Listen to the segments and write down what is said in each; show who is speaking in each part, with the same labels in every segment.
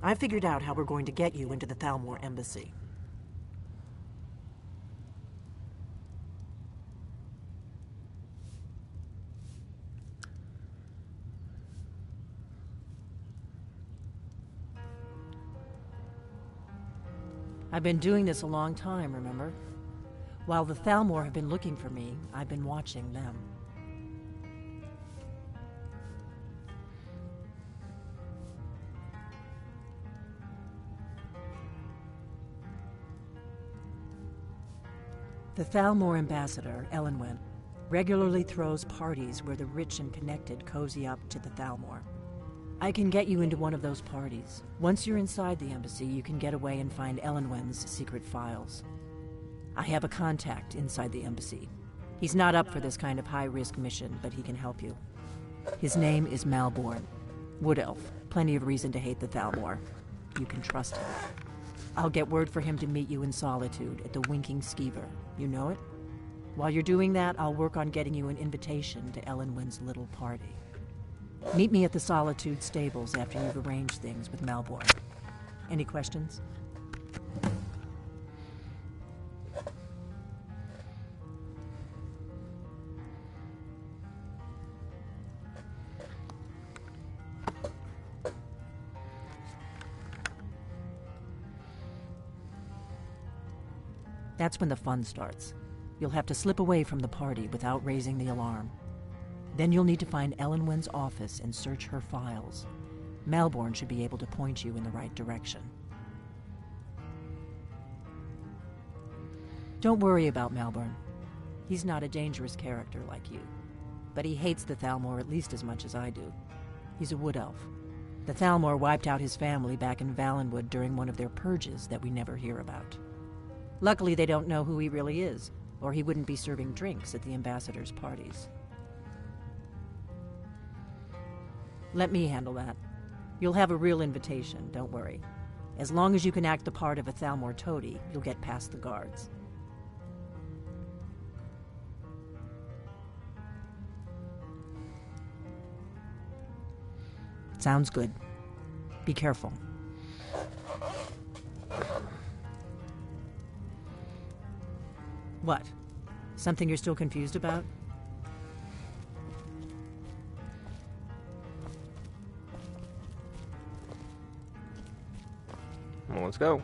Speaker 1: I figured out how we're going to get you into the Thalmor embassy. I've been doing this a long time, remember? While the Thalmor have been looking for me, I've been watching them. The Thalmor ambassador, Elenwen, regularly throws parties where the rich and connected cozy up to the Thalmor. I can get you into one of those parties. Once you're inside the embassy, you can get away and find Elenwen's secret files. I have a contact inside the embassy. He's not up for this kind of high-risk mission, but he can help you. His name is Malborn. Wood Elf. Plenty of reason to hate the Thalmor. You can trust him. I'll get word for him to meet you in Solitude at the Winking Skeever. You know it? While you're doing that, I'll work on getting you an invitation to Elenwen's little party. Meet me at the Solitude stables after you've arranged things with Malborn. Any questions? That's when the fun starts. You'll have to slip away from the party without raising the alarm. Then you'll need to find Elenwen's office and search her files. Malborn should be able to point you in the right direction. Don't worry about Malborn. He's not a dangerous character like you. But he hates the Thalmor at least as much as I do. He's a wood elf. The Thalmor wiped out his family back in Valenwood during one of their purges that we never hear about. Luckily, they don't know who he really is, or he wouldn't be serving drinks at the ambassador's parties. Let me handle that. You'll have a real invitation, don't worry. As long as you can act the part of a Thalmor toady, you'll get past the guards. Sounds good. Be careful. What? Something you're still confused about?
Speaker 2: Well, let's go.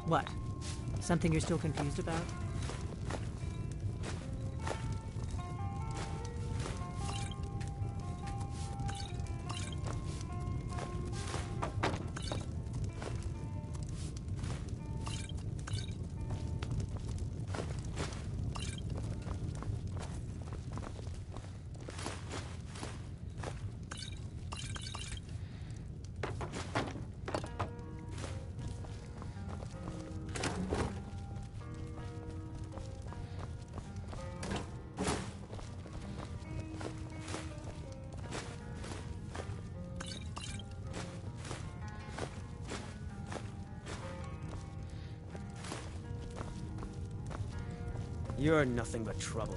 Speaker 1: What? Something you're still confused about?
Speaker 2: You're nothing but trouble.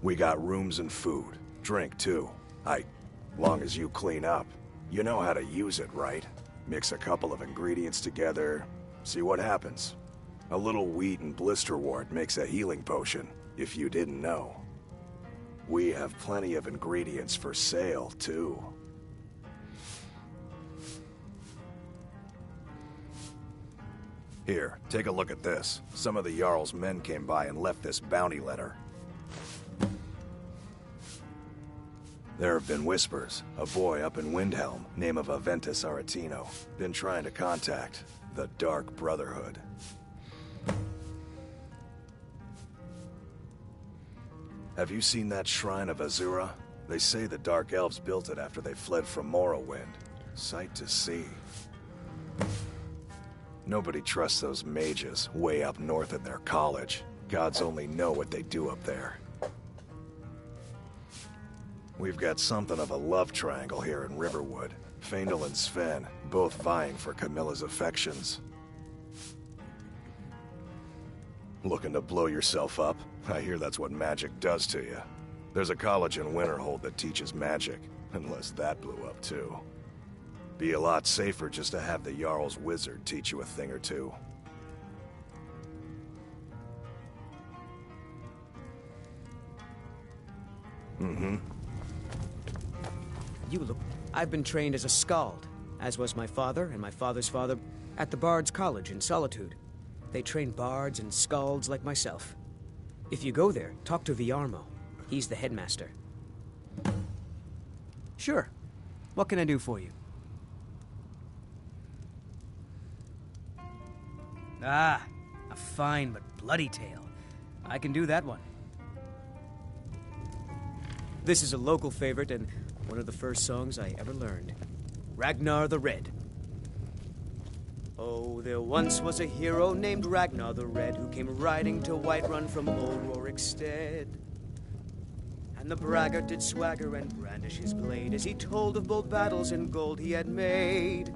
Speaker 3: We got rooms and food. Drink, too. Long as you clean up. You know how to use it, right? Mix a couple of ingredients together, see what happens. A little wheat and blister wart makes a healing potion, if you didn't know. We have plenty of ingredients for sale, too. Here, take a look at this. Some of the Jarl's men came by and left this bounty letter. There have been whispers. A boy up in Windhelm, name of Aventus Aretino, been trying to contact the Dark Brotherhood. Have you seen that shrine of Azura? They say the Dark Elves built it after they fled from Morrowind. Sight to see. Nobody trusts those mages way up north in their college. Gods only know what they do up there. We've got something of a love triangle here in Riverwood. Faendal and Sven, both vying for Camilla's affections. Looking to blow yourself up? I hear that's what magic does to you. There's a college in Winterhold that teaches magic, unless that blew up too. Be a lot safer just to have the Jarl's wizard teach you a thing or two. Mm-hmm.
Speaker 2: You look... I've been trained as a skald, as was my father and my father's father, at the Bard's College in Solitude. They train bards and skalds like myself. If you go there, talk to Viarmo. He's the headmaster. Sure. What can I do for you? Ah, a fine but bloody tale. I can do that one. This is a local favorite and one of the first songs I ever learned. Ragnar the Red. Oh, there once was a hero named Ragnar the Red who came riding to Whiterun from old Rorikstead. And the braggart did swagger and brandish his blade as he told of bold battles and gold he had made.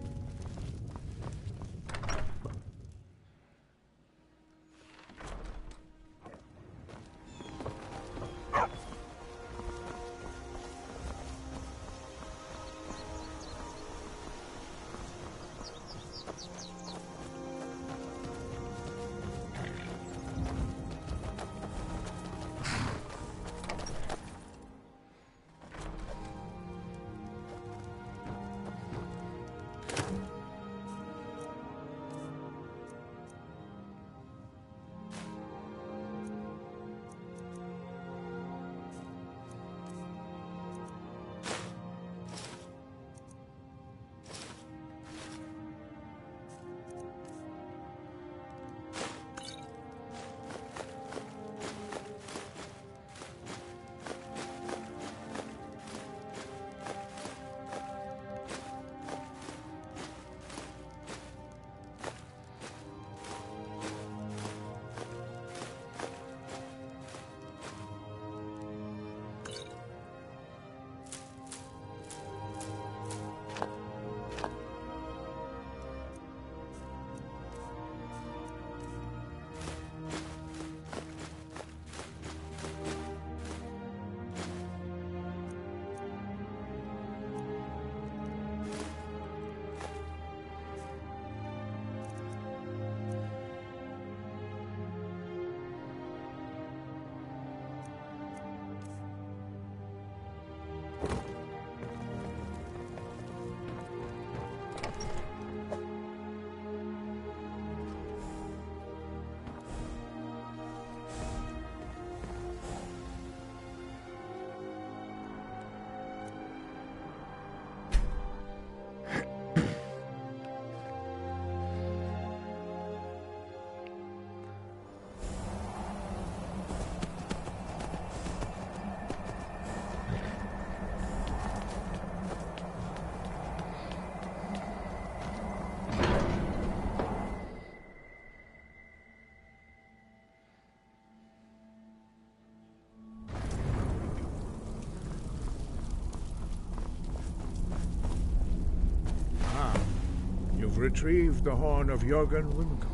Speaker 4: You've retrieved the horn of Jürgen Wimkel.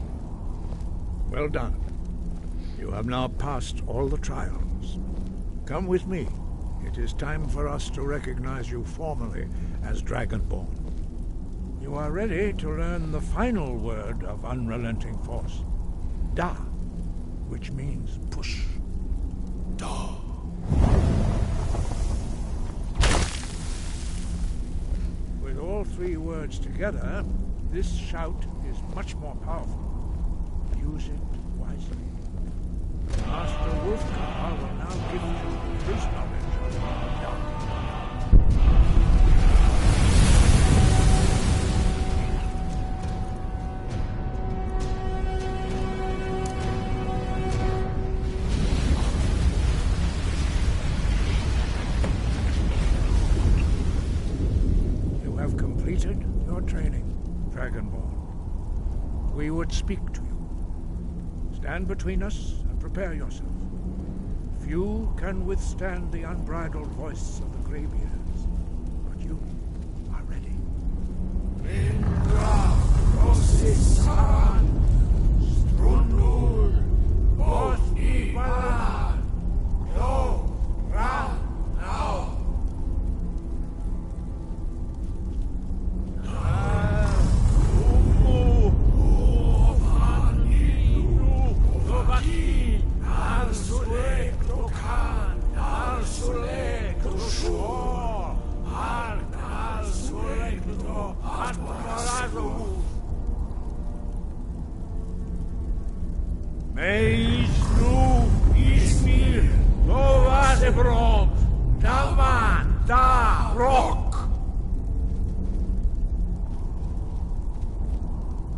Speaker 4: Well done. You have now passed all the trials. Come with me. It is time for us to recognize you formally as Dragonborn. You are ready to learn the final word of unrelenting force. Da, which means push. Da. With all three words together, this shout is much more powerful. Use it wisely. Master Wolfgar will now give you his knowledge of Da. You have completed your training, Dragonborn. We would speak to you. Stand between us and prepare yourself. Few can withstand the unbridled voice of the Greybeards, but you are ready. Indra, Rosisan, Strunul, Botnivan, Lo, Ram, Now.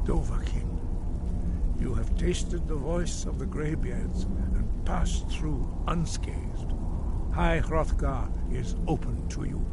Speaker 4: Dovahkiin, you have tasted the voice of the Greybeards and passed through unscathed. High Hrothgar is open to you.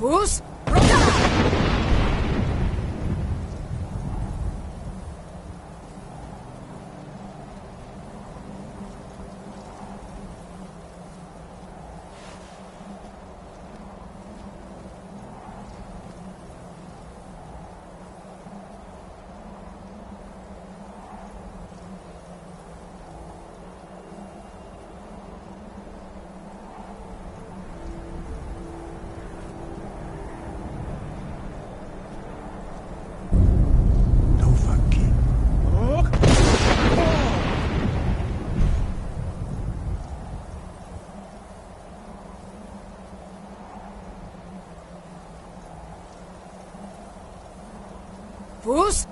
Speaker 5: Fus! Fus!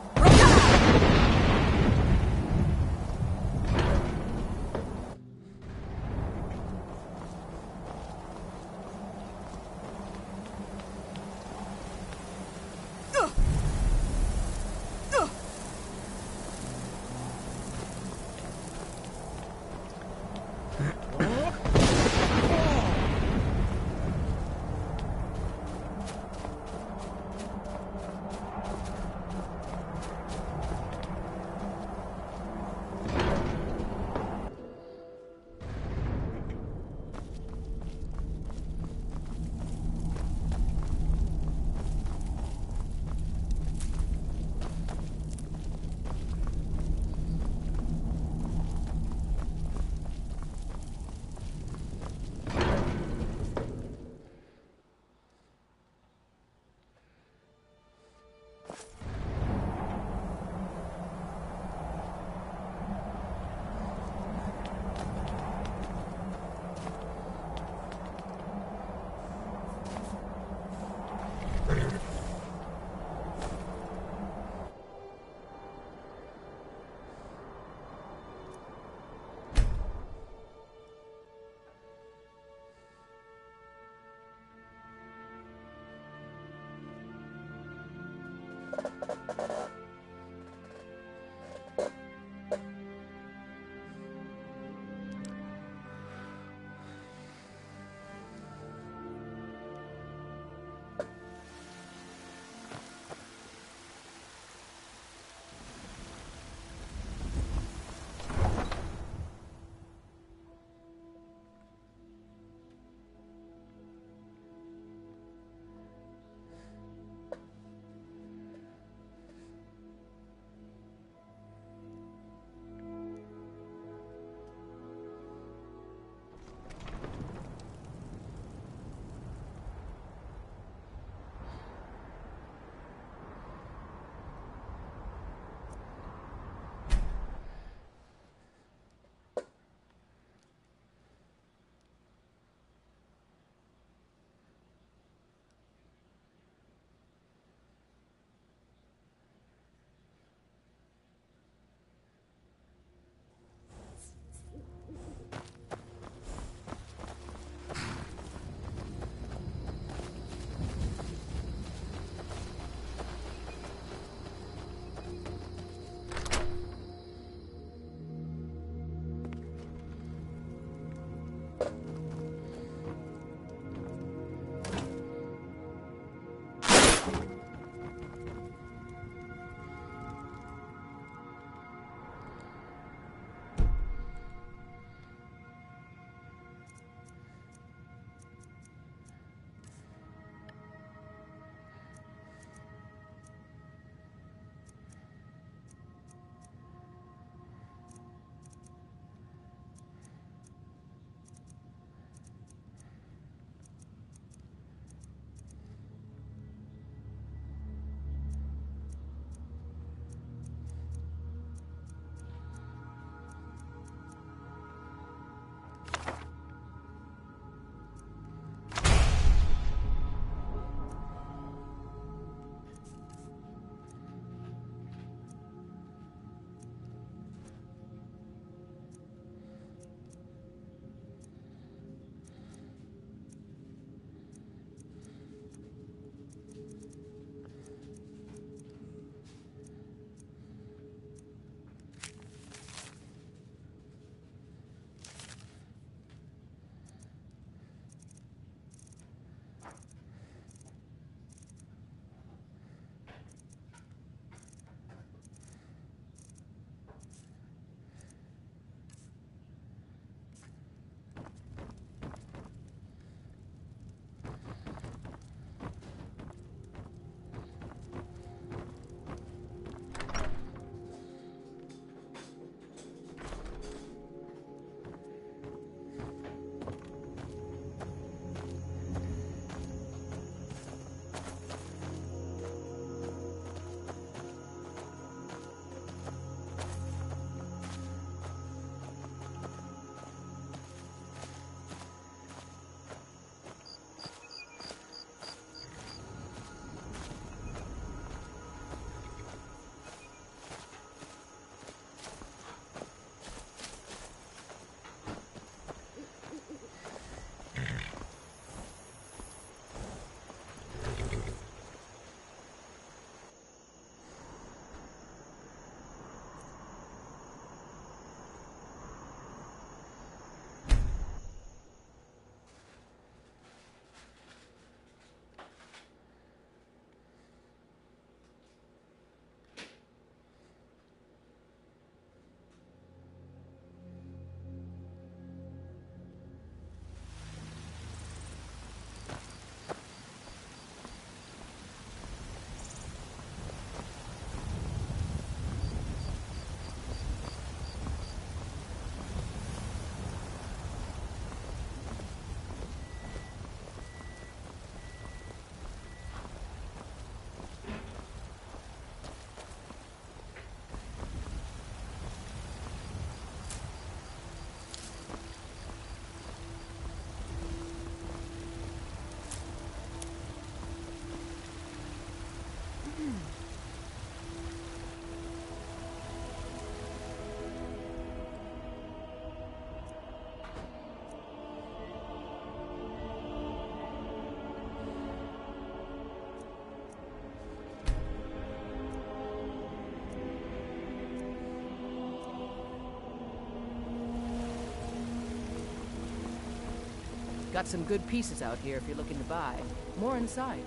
Speaker 5: Got some good pieces out here if you're looking to buy. More inside.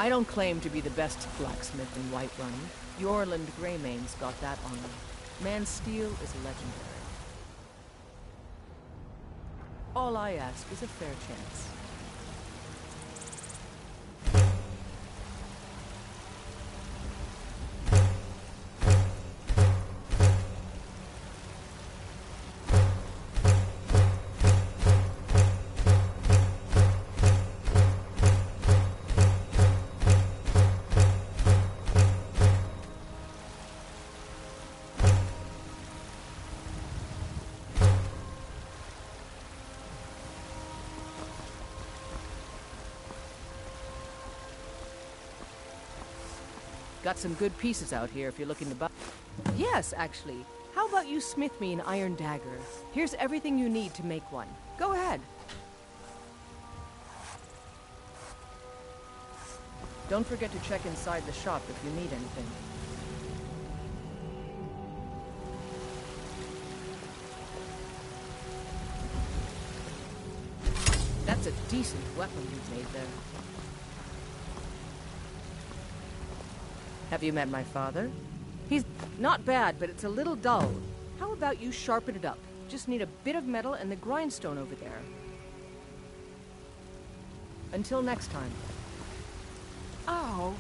Speaker 5: I don't claim to be the best blacksmith in Whiterun. Yorland Greymane's got that honor. Man's steel is legendary. All I ask is a fair chance. Got some good pieces out here if you're looking to buy. Yes, actually. How about you smith me an iron dagger? Here's everything you need to make one. Go ahead. Don't forget to check inside the shop if you need anything. That's a decent weapon you've made there. Have you met my father? He's not bad, but it's a little dull. How about you sharpen it up? Just need a bit of metal and the grindstone over there. Until next time. Ow.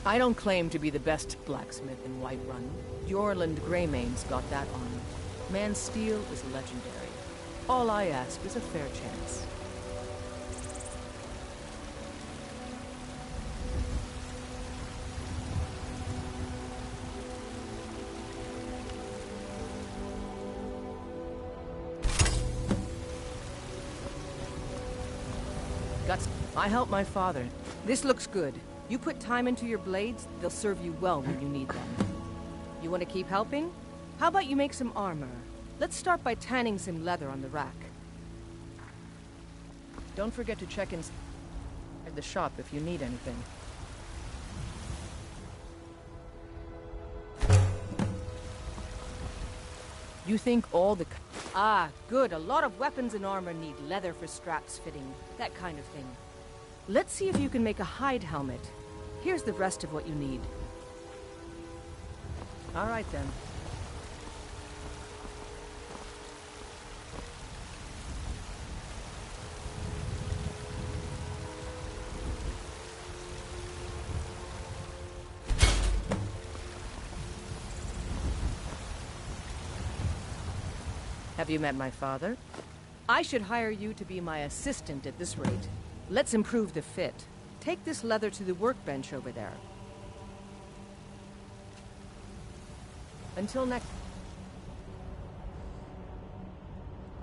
Speaker 5: I don't claim to be the best blacksmith in Whiterun. Yorland Greymane's got that honor. Man's steel is legendary. All I ask is a fair chance. I help my father. This looks good. You put time into your blades, they'll serve you well when you need them. You want to keep helping? How about you make some armor? Let's start by tanning some leather on the rack. Don't forget to check inside the shop if you need anything. You think all the... Ah, good. A lot of weapons and armor need leather for straps fitting, that kind of thing. Let's see if you can make a hide helmet. Here's the rest of what you need. All right, then. Have you met my father? I should hire you to be my assistant at this rate. Let's improve the fit. Take this leather to the workbench over there. Until next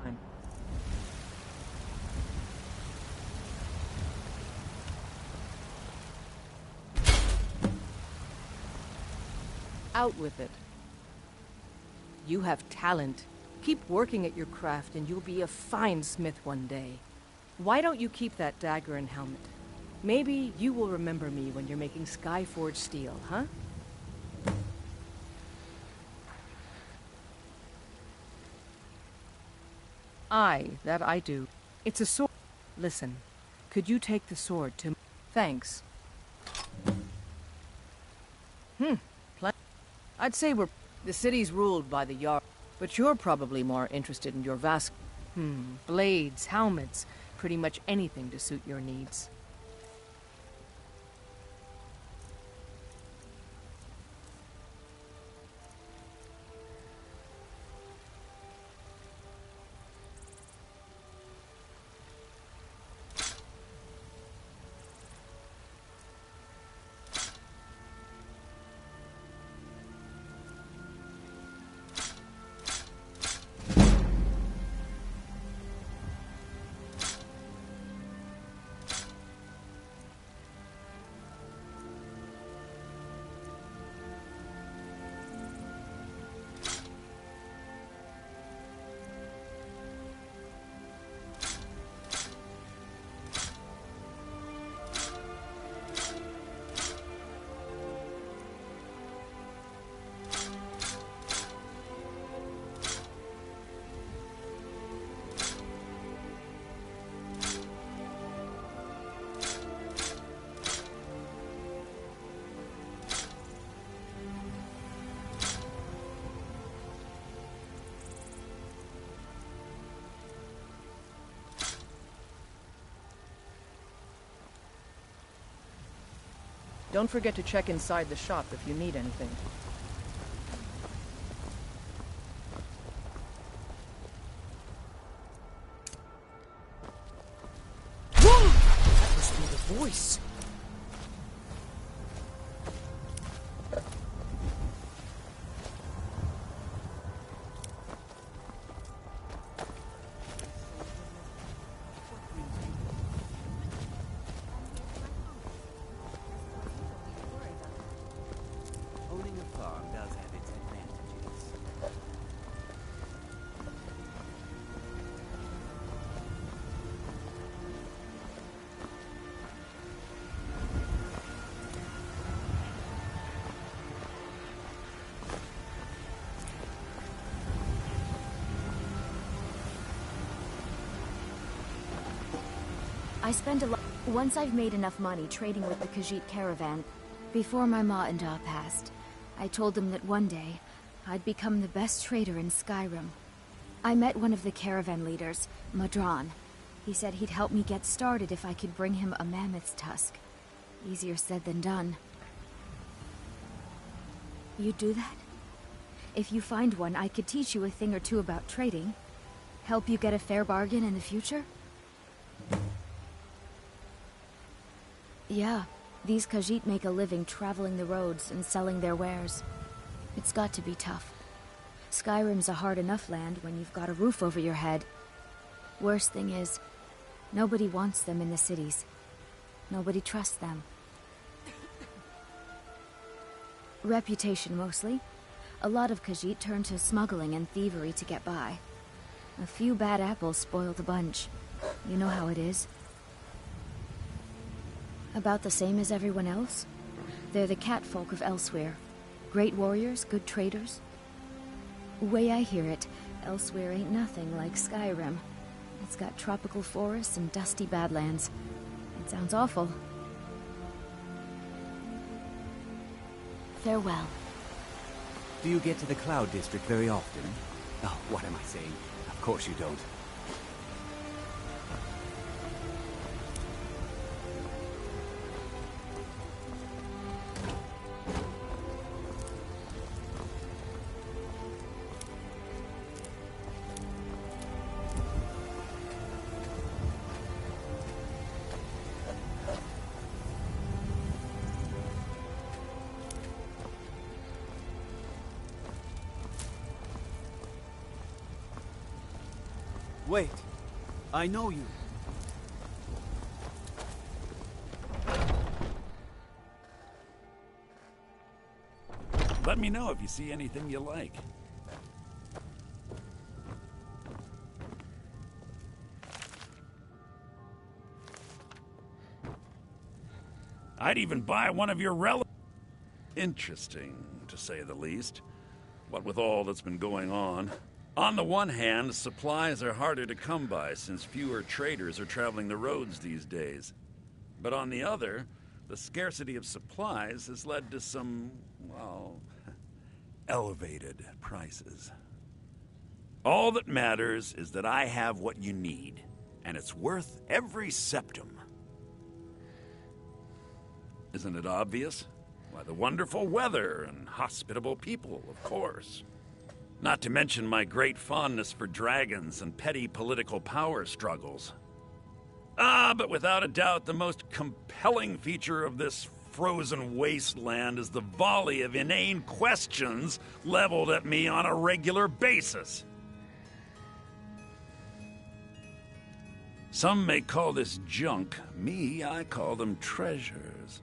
Speaker 5: time. Out with it. You have talent. Keep working at your craft and you'll be a fine smith one day. Why don't you keep that dagger and helmet? Maybe you will remember me when you're making Skyforge steel, huh? Aye, that I do. It's a sword. Listen, could you take the sword to... Thanks. I'd say the city's ruled by the Jarl, but you're probably more interested in your vast... blades, helmets, pretty much anything to suit your needs. Don't forget to check inside the shop if you need anything.
Speaker 2: Whoa! That must be the voice.
Speaker 6: I spend a lot. Once I've made enough money trading with the Khajiit caravan, before my ma and Da passed, I told them that one day, I'd become the best trader in Skyrim. I met one of the caravan leaders, Madron. He said he'd help me get started if I could bring him a mammoth's tusk. Easier said than done. You'd do that? If you find one, I could teach you a thing or two about trading. Help you get a fair bargain in the future? Yeah, these Khajiit make a living traveling the roads and selling their wares. It's got to be tough. Skyrim's a hard enough land when you've got a roof over your head. Worst thing is, nobody wants them in the cities. Nobody trusts them. Reputation mostly. A lot of Khajiit turn to smuggling and thievery to get by. A few bad apples spoil the bunch. You know how it is. About the same as everyone else. They're the catfolk of Elsewhere. Great warriors, good traders. Way I hear it, Elsewhere ain't nothing like Skyrim. It's got tropical forests and dusty badlands. It sounds awful. Farewell.
Speaker 7: Do you get to the Cloud District very often? Oh, what am I saying? Of course you don't.
Speaker 8: Wait. I know you.
Speaker 9: Let me know if you see anything you like. I'd even buy one of your Interesting, to say the least. What with all that's been going on. On the one hand, supplies are harder to come by since fewer traders are traveling the roads these days. But on the other, the scarcity of supplies has led to some, well, elevated prices. All that matters is that I have what you need, and it's worth every septum. Isn't it obvious? Why, the wonderful weather and hospitable people, of course. Not to mention my great fondness for dragons and petty political power struggles. But without a doubt, the most compelling feature of this frozen wasteland is the volley of inane questions leveled at me on a regular basis. Some may call this junk. Me, I call them treasures.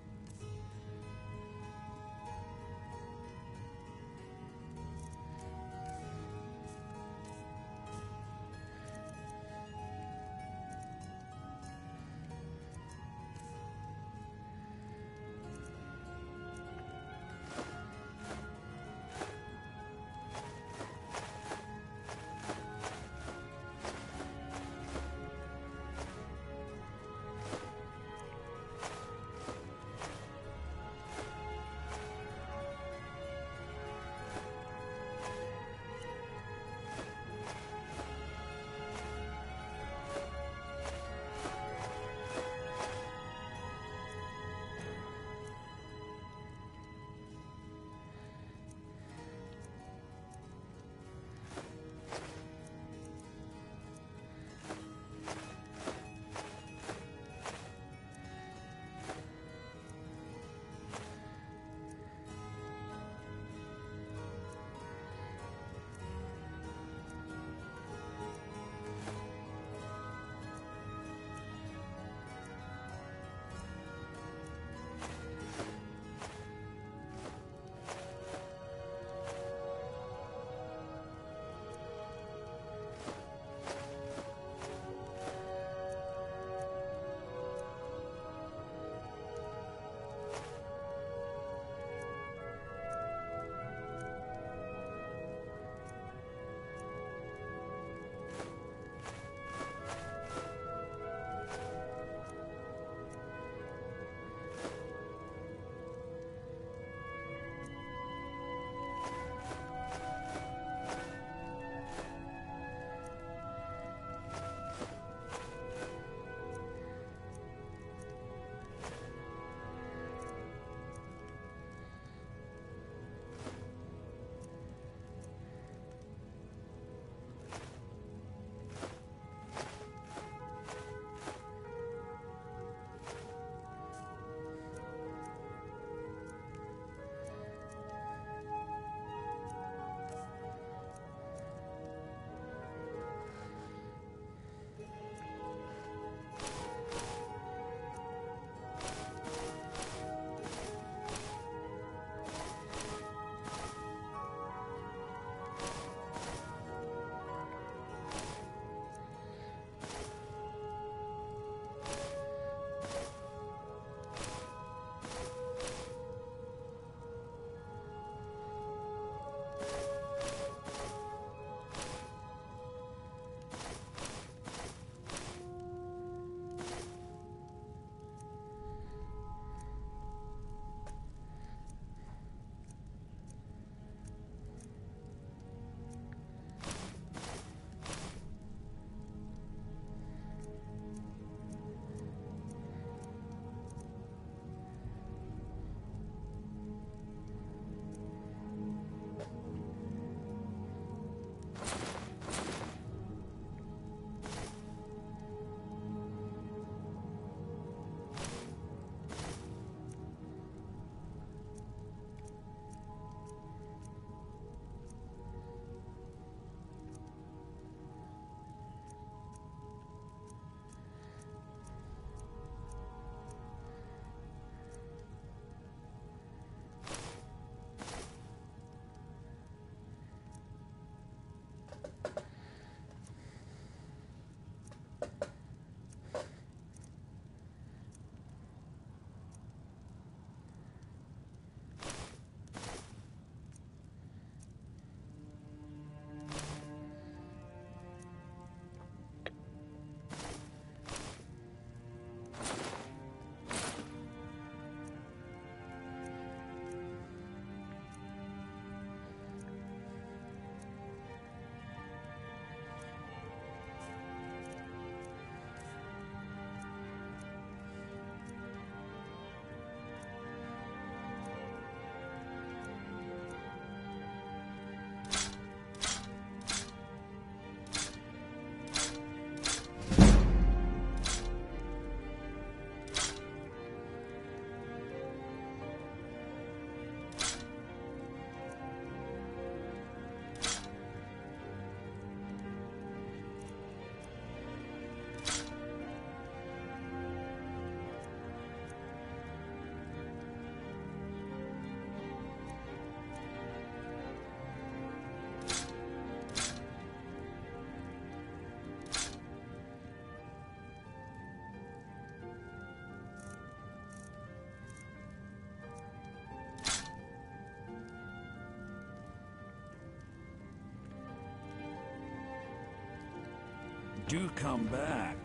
Speaker 9: Do come back.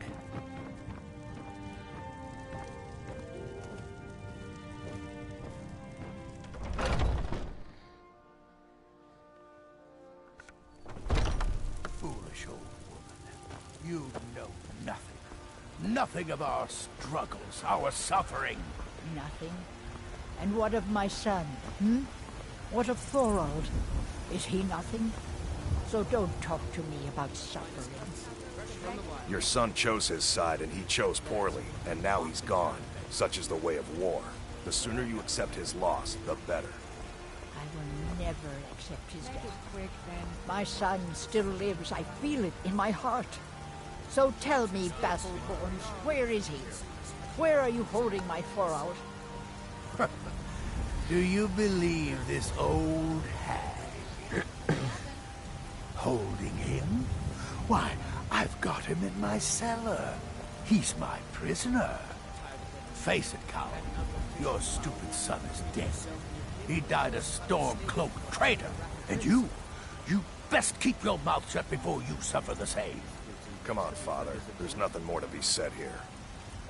Speaker 10: Foolish old woman. You know nothing. Nothing of our struggles, our suffering.
Speaker 11: Nothing? And what of my son, What of Thorald? Is he nothing? So don't talk to me about suffering.
Speaker 3: Your son chose his side, and he chose poorly, and now he's gone. Such is the way of war. The sooner you accept his loss, the better.
Speaker 11: I will never accept his death. Quick, then. My son still lives. I feel it in my heart. So tell me, Battleborns, where is he? Where are you holding my Thorald?
Speaker 10: Do you believe this old hag? Holding him? Why, I've got him in my cellar. He's my prisoner. Face it, coward. Your stupid son is dead. He died a storm-cloaked traitor. And you best keep your mouth shut before you suffer the same.
Speaker 3: Come on, Father. There's nothing more to be said here.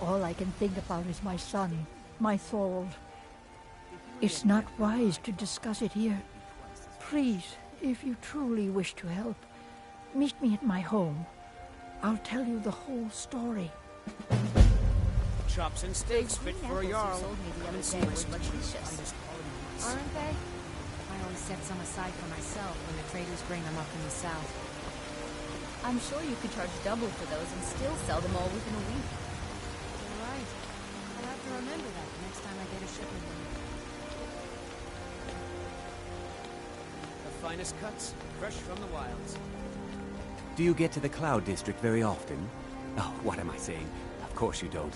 Speaker 11: All I can think about is my son, my Thorald. It's not wise to discuss it here. Please, if you truly wish to help, meet me at my home. I'll tell you the whole story.
Speaker 2: Chops and steaks fit for a Jarl.
Speaker 6: Aren't they?
Speaker 12: I always set some aside for myself when the traders bring them up in the south.
Speaker 6: I'm sure you could charge double for those and still sell them all within a week.
Speaker 12: You're right. I'll have to remember that next time I get a shipment.
Speaker 2: The finest cuts, fresh from the wilds.
Speaker 7: Do you get to the Cloud District very often? Oh, what am I saying? Of course you don't.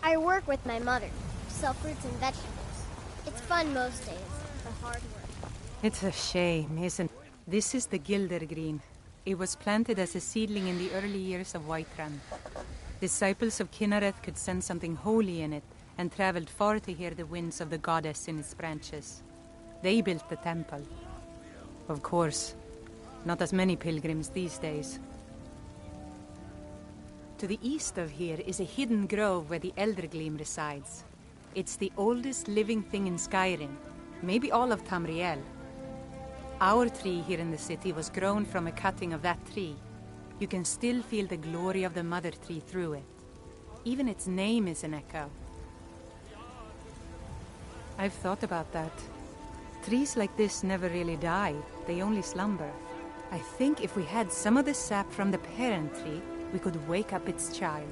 Speaker 13: I work with my mother, sell fruits and vegetables. It's fun most days, but hard work.
Speaker 14: It's a shame, isn't it? This is the Gildergreen. It was planted as a seedling in the early years of Whiterun. Disciples of Kynareth could sense something holy in it, and traveled far to hear the winds of the goddess in its branches. They built the temple. Of course, not as many pilgrims these days. To the east of here is a hidden grove where the Eldergleam resides. It's the oldest living thing in Skyrim, maybe all of Tamriel. Our tree here in the city was grown from a cutting of that tree. You can still feel the glory of the mother tree through it. Even its name is an echo. I've thought about that. Trees like this never really die, they only slumber. I think if we had some of the sap from the parent tree, we could wake up its child.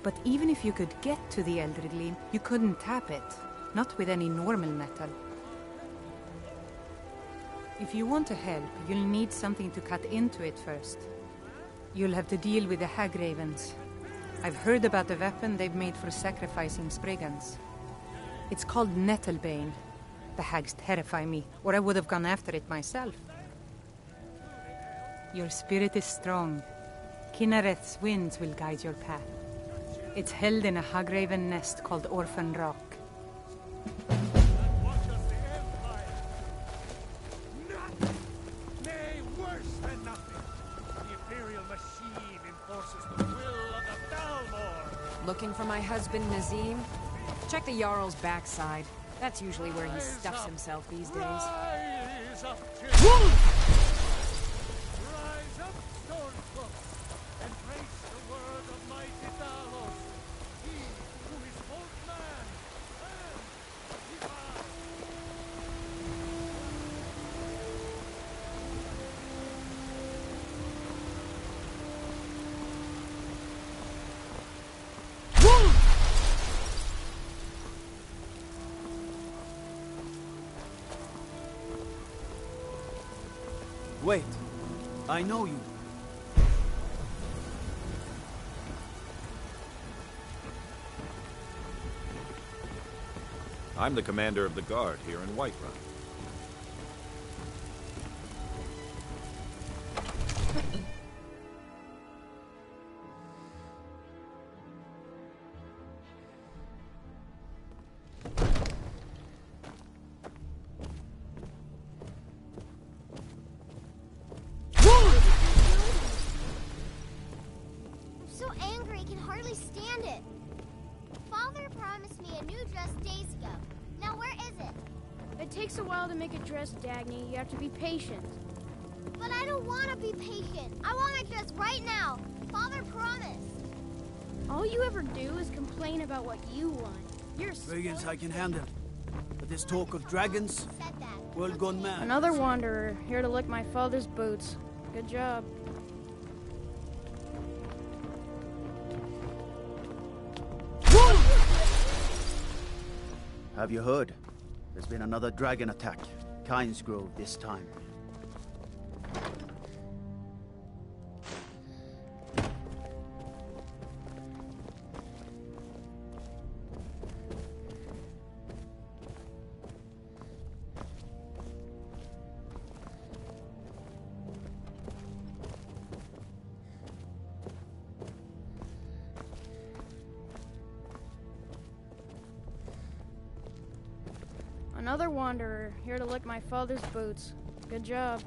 Speaker 14: But even if you could get to the Eldergleam, you couldn't tap it, not with any normal metal. If you want to help, you'll need something to cut into it first. You'll have to deal with the Hagravens. I've heard about the weapon they've made for sacrificing Spriggans. It's called Nettlebane, The hags terrify me, or I would have gone after it myself. Your spirit is strong. Kinnereth's winds will guide your path. It's held in a Hagraven nest called Orphan Rock.
Speaker 10: Nay, worse than nothing. The Imperial machine enforces the will of the Thalmor.
Speaker 12: Looking for my husband, Nazim? Check the Jarl's backside. That's usually where he stuffs himself these days.
Speaker 10: Rise up, children. Rise up, Stormcloak, and praise the word of mighty Talos, he who is both man and divine.
Speaker 8: Wait, I know you.
Speaker 15: I'm the commander of the guard here in Whiterun.
Speaker 13: So angry, I can hardly stand it. Father promised me a new dress days ago. Now where is it?
Speaker 16: It takes a while to make a dress, Dagny. You have to be patient.
Speaker 13: But I don't want to be patient. I want my dress right now. Father promised.
Speaker 16: All you ever do is complain about what you want. You're
Speaker 8: Dragons I can handle. But this talk of dragons, world gone mad.
Speaker 16: another wanderer, here to lick my father's boots. Good job.
Speaker 8: Have you heard? There's been another dragon attack. Kynes Grove this time.
Speaker 16: Another wanderer, here to lick my father's boots. Good job.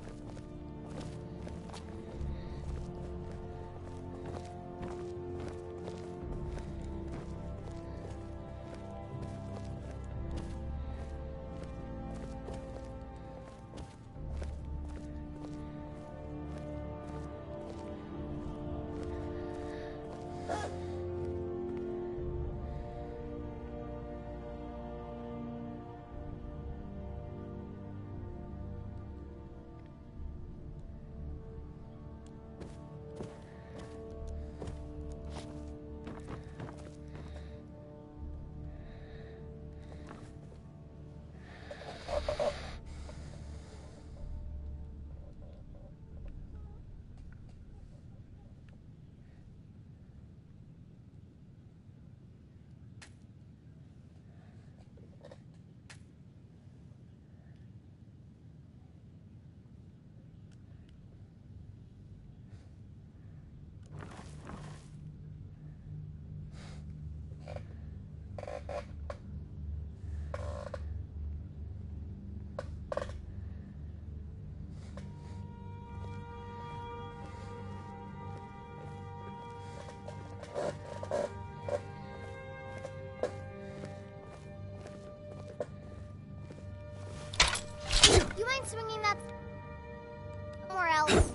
Speaker 13: You mind swinging that somewhere else?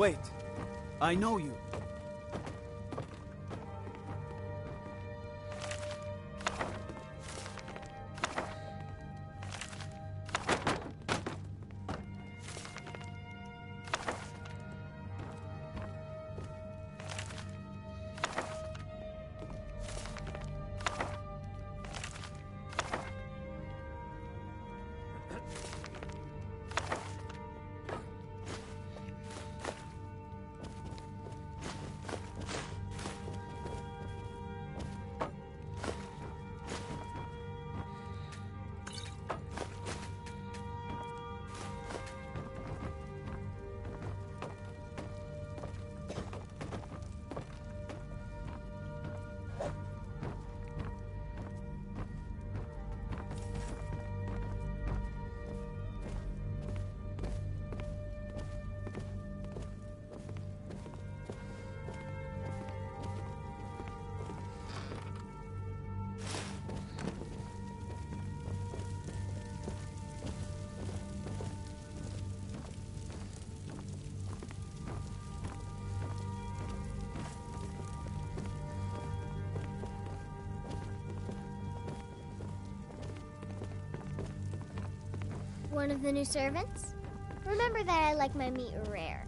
Speaker 8: Wait. I know you.
Speaker 13: One of the new servants? Remember that I like my meat rare.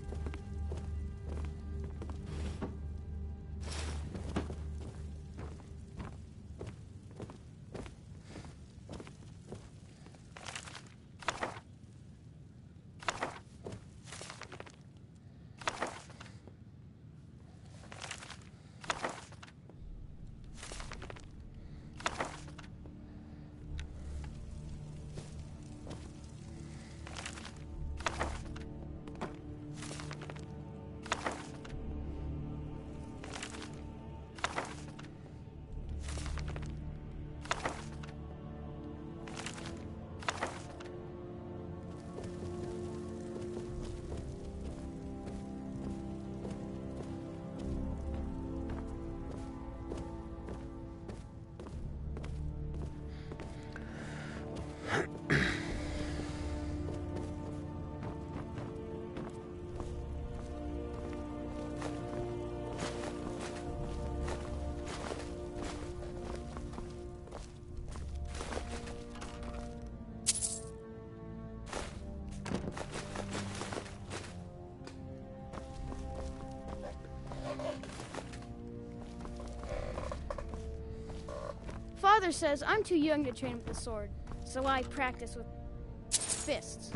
Speaker 16: Father says I'm too young to train with the sword, so I practice with fists.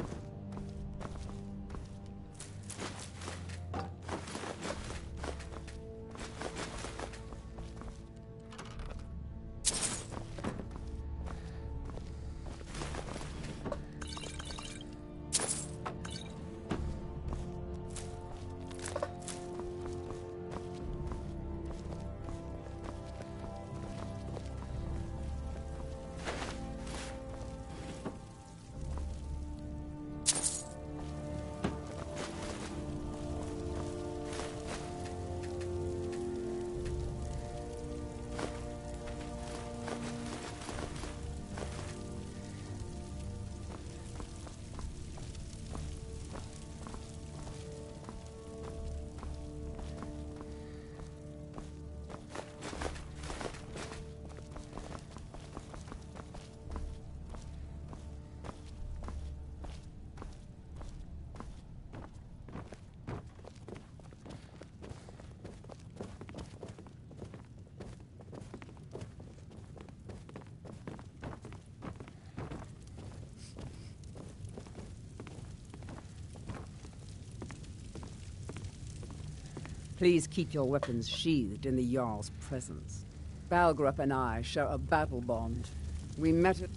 Speaker 17: Please keep your weapons sheathed in the Jarl's presence. Balgrup and I share a battle bond. We met at...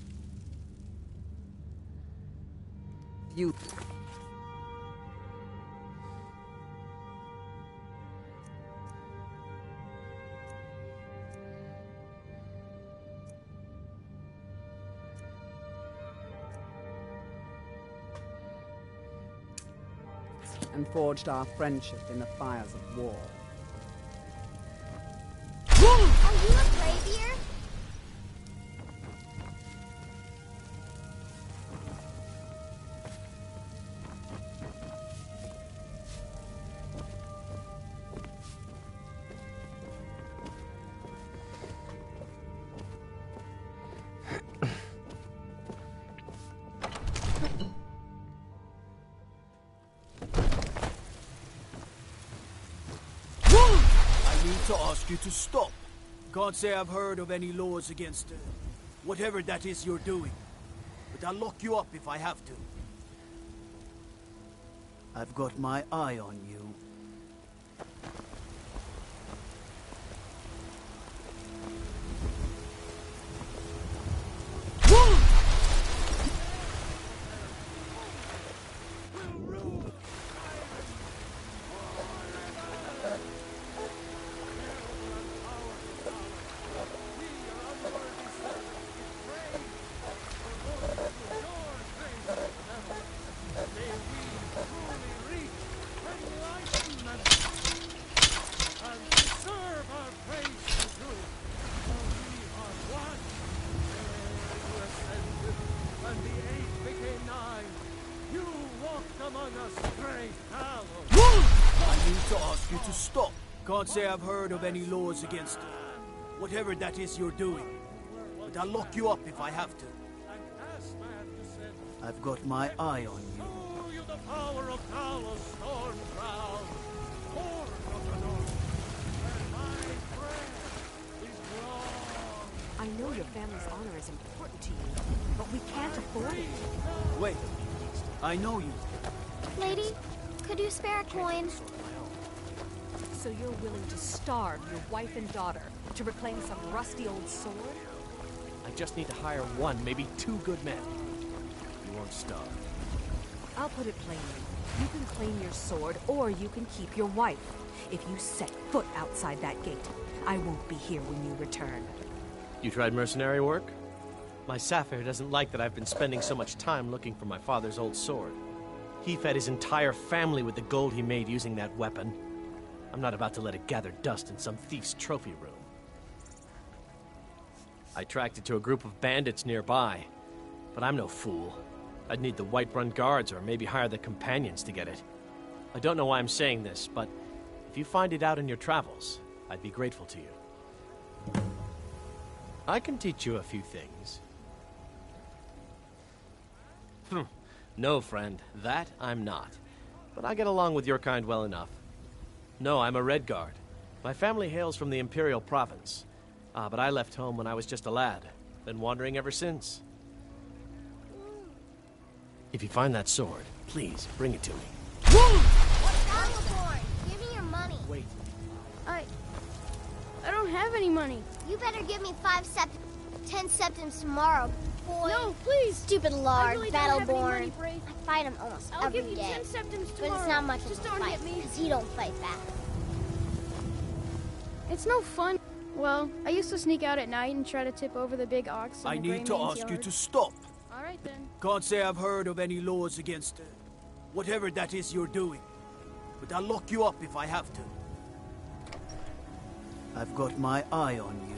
Speaker 17: You... and forged our friendship in the fires of war.
Speaker 13: Are you a bravier?
Speaker 8: need to ask you to stop. Can't say I've heard of any laws against whatever that is you're doing. But I'll lock you up if I have to. I've got my eye on you. Can't say I've heard of any laws against whatever that is you're doing. But I'll lock you up if I have to. I've got my eye on you.
Speaker 18: The power of Talos, storm crown, horn of the north, and my friend is wrong.
Speaker 12: I know your family's honor is important to you, but we can't afford it.
Speaker 8: Wait, I know you.
Speaker 13: Lady, could you spare a coin?
Speaker 12: So you're willing to starve your wife and daughter to reclaim some rusty old sword?
Speaker 19: I just need to hire one, maybe two good men. You won't starve.
Speaker 12: I'll put it plainly. You can claim your sword, or you can keep your wife. If you set foot outside that gate, I won't be here when you return.
Speaker 19: You tried mercenary work? My Sapphire doesn't like that I've been spending so much time looking for my father's old sword. He fed his entire family with the gold he made using that weapon. I'm not about to let it gather dust in some thief's trophy room. I tracked it to a group of bandits nearby, but I'm no fool. I'd need the Whiterun guards or maybe hire the companions to get it. I don't know why I'm saying this, but if you find it out in your travels, I'd be grateful to you. I can teach you a few things. No, friend, that I'm not. But I get along with your kind well enough. No, I'm a Red Guard. My family hails from the Imperial Province. But I left home when I was just a lad. Been wandering ever since. If you find that sword, please bring it to me.
Speaker 13: Give me your money.
Speaker 19: Wait.
Speaker 16: I don't have any money.
Speaker 13: You better give me 10 septims tomorrow, boy.
Speaker 16: No, please.
Speaker 13: Stupid
Speaker 16: I
Speaker 13: lord,
Speaker 16: really don't have any
Speaker 13: Battleborn.
Speaker 16: money, Brave.
Speaker 13: I fight him almost
Speaker 16: I'll
Speaker 13: every
Speaker 16: give you
Speaker 13: day.
Speaker 16: 10 septims
Speaker 13: But
Speaker 16: tomorrow.
Speaker 13: it's not much
Speaker 16: Just
Speaker 13: of a
Speaker 16: don't
Speaker 13: fight,
Speaker 16: hit me.
Speaker 13: because he don't fight back.
Speaker 16: It's no fun. Well, I used to sneak out at night and try to tip over the big ox.
Speaker 8: I need to ask you to stop.
Speaker 16: All right, then.
Speaker 8: Can't say I've heard of any laws against whatever that is you're doing. But I'll lock you up if I have to. I've got my eye on you.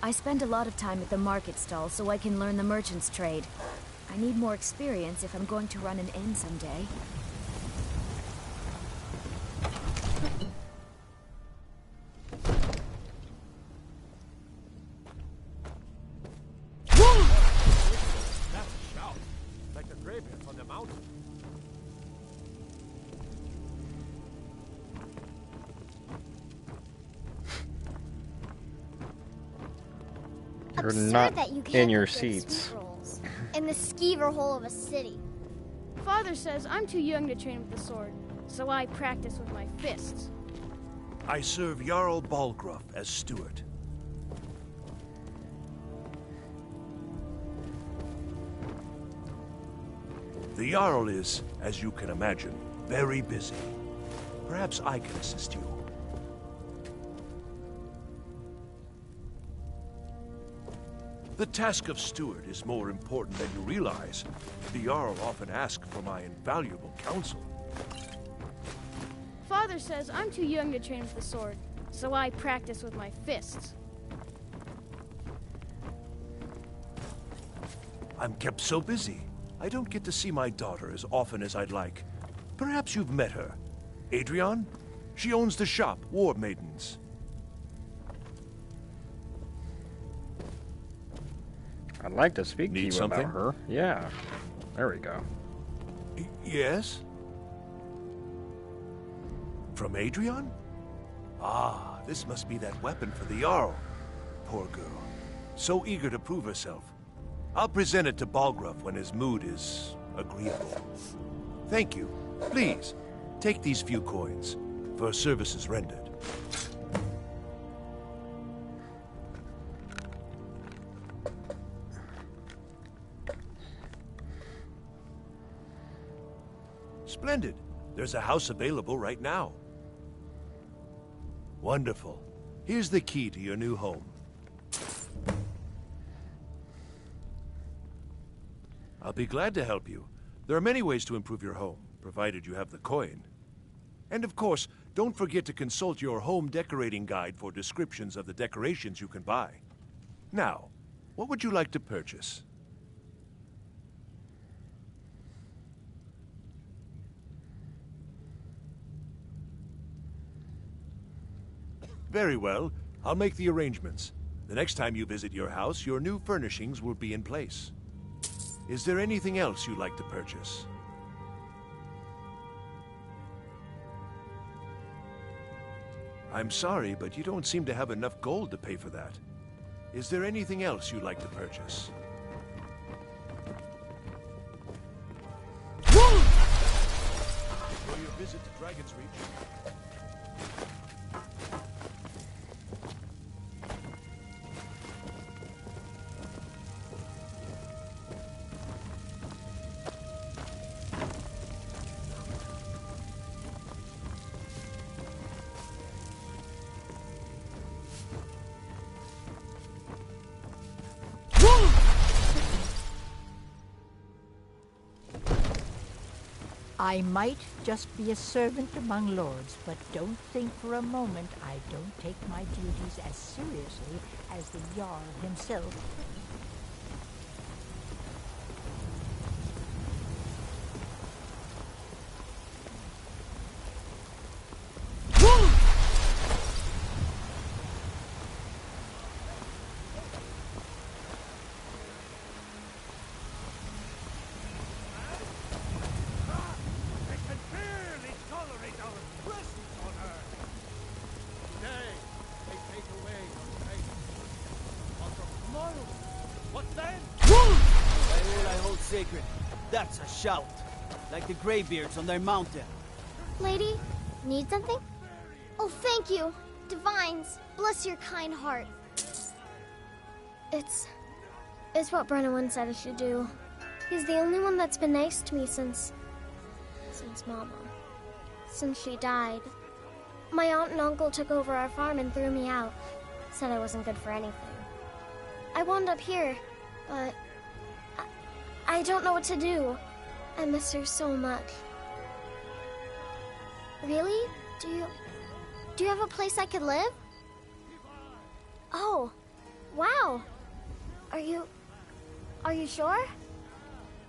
Speaker 6: I spend a lot of time at the market stall so I can learn the merchant's trade. I need more experience if I'm going to run an inn someday.
Speaker 19: That's a shout. Like the graveyards on the mountain.
Speaker 20: You're
Speaker 13: Absurd
Speaker 20: not
Speaker 13: that you
Speaker 20: in
Speaker 13: can't
Speaker 20: your
Speaker 13: get good
Speaker 20: seats.
Speaker 13: sweet rolls in the skeever hole of a city.
Speaker 16: Father says I'm too young to train with the sword, so I practice with my fists.
Speaker 10: I serve Jarl Balgruuf as steward. The Jarl is, as you can imagine, very busy. Perhaps I can assist you. The task of steward is more important than you realize. The Jarl often asks for my invaluable counsel.
Speaker 16: Father says I'm too young to train with the sword, so I practice with my fists.
Speaker 10: I'm kept so busy, I don't get to see my daughter as often as I'd like. Perhaps you've met her. Adrian? She owns the shop, War Maidens.
Speaker 20: I'd like to speak to
Speaker 10: Need
Speaker 20: you
Speaker 10: something?
Speaker 20: about her. Yeah. There we go.
Speaker 10: Yes? From Adrian? Ah, this must be that weapon for the Jarl. Poor girl. So eager to prove herself. I'll present it to Balgruuf when his mood is agreeable. Thank you. Please, take these few coins for services rendered. Splendid. There's a house available right now. Wonderful. Here's the key to your new home. I'll be glad to help you. There are many ways to improve your home, provided you have the coin. And of course, don't forget to consult your home decorating guide for descriptions of the decorations you can buy. Now, what would you like to purchase? Very well. I'll make the arrangements. The next time you visit your house, your new furnishings will be in place. Is there anything else you'd like to purchase? I'm sorry, but you don't seem to have enough gold to pay for that. Is there anything else you'd like to purchase? Enjoy your visit to Dragon's Reach.
Speaker 11: I might just be a servant among lords, but don't think for a moment I don't take my duties as seriously as the Jarl himself.
Speaker 8: Sacred. That's a shout. Like the Greybeards on their mountain.
Speaker 13: Lady, need something? Oh, thank you. Divines, bless your kind heart. It's what Brennan said I should do. He's the only one that's been nice to me since Mama. Since she died. My aunt and uncle took over our farm and threw me out. Said I wasn't good for anything. I wound up here, but I don't know what to do. I miss her so much. Really? Do you have a place I could live? Oh, Wow. Are you sure?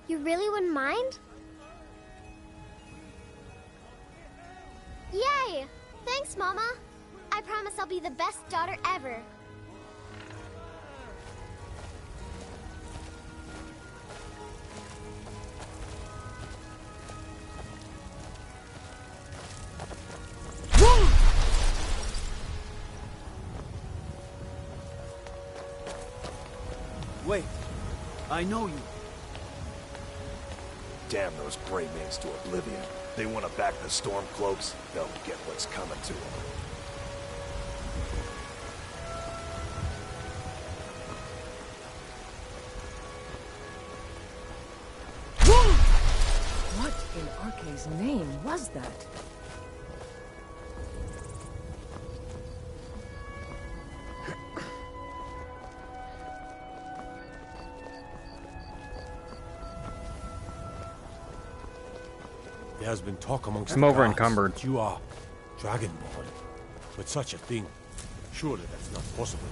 Speaker 13: You really wouldn't mind? Yay! Thanks, Mama. I promise I'll be the best daughter ever.
Speaker 8: Wait, I know you.
Speaker 3: Damn those Grey Mains to oblivion. They want to back the Stormcloaks, they'll get what's coming to them.
Speaker 5: What in Arce's name was that?
Speaker 21: There has been talk amongst
Speaker 20: I'm
Speaker 21: the
Speaker 20: over
Speaker 21: gods
Speaker 20: encumbered.
Speaker 21: that you are Dragonborn. But such a thing, surely that's not possible.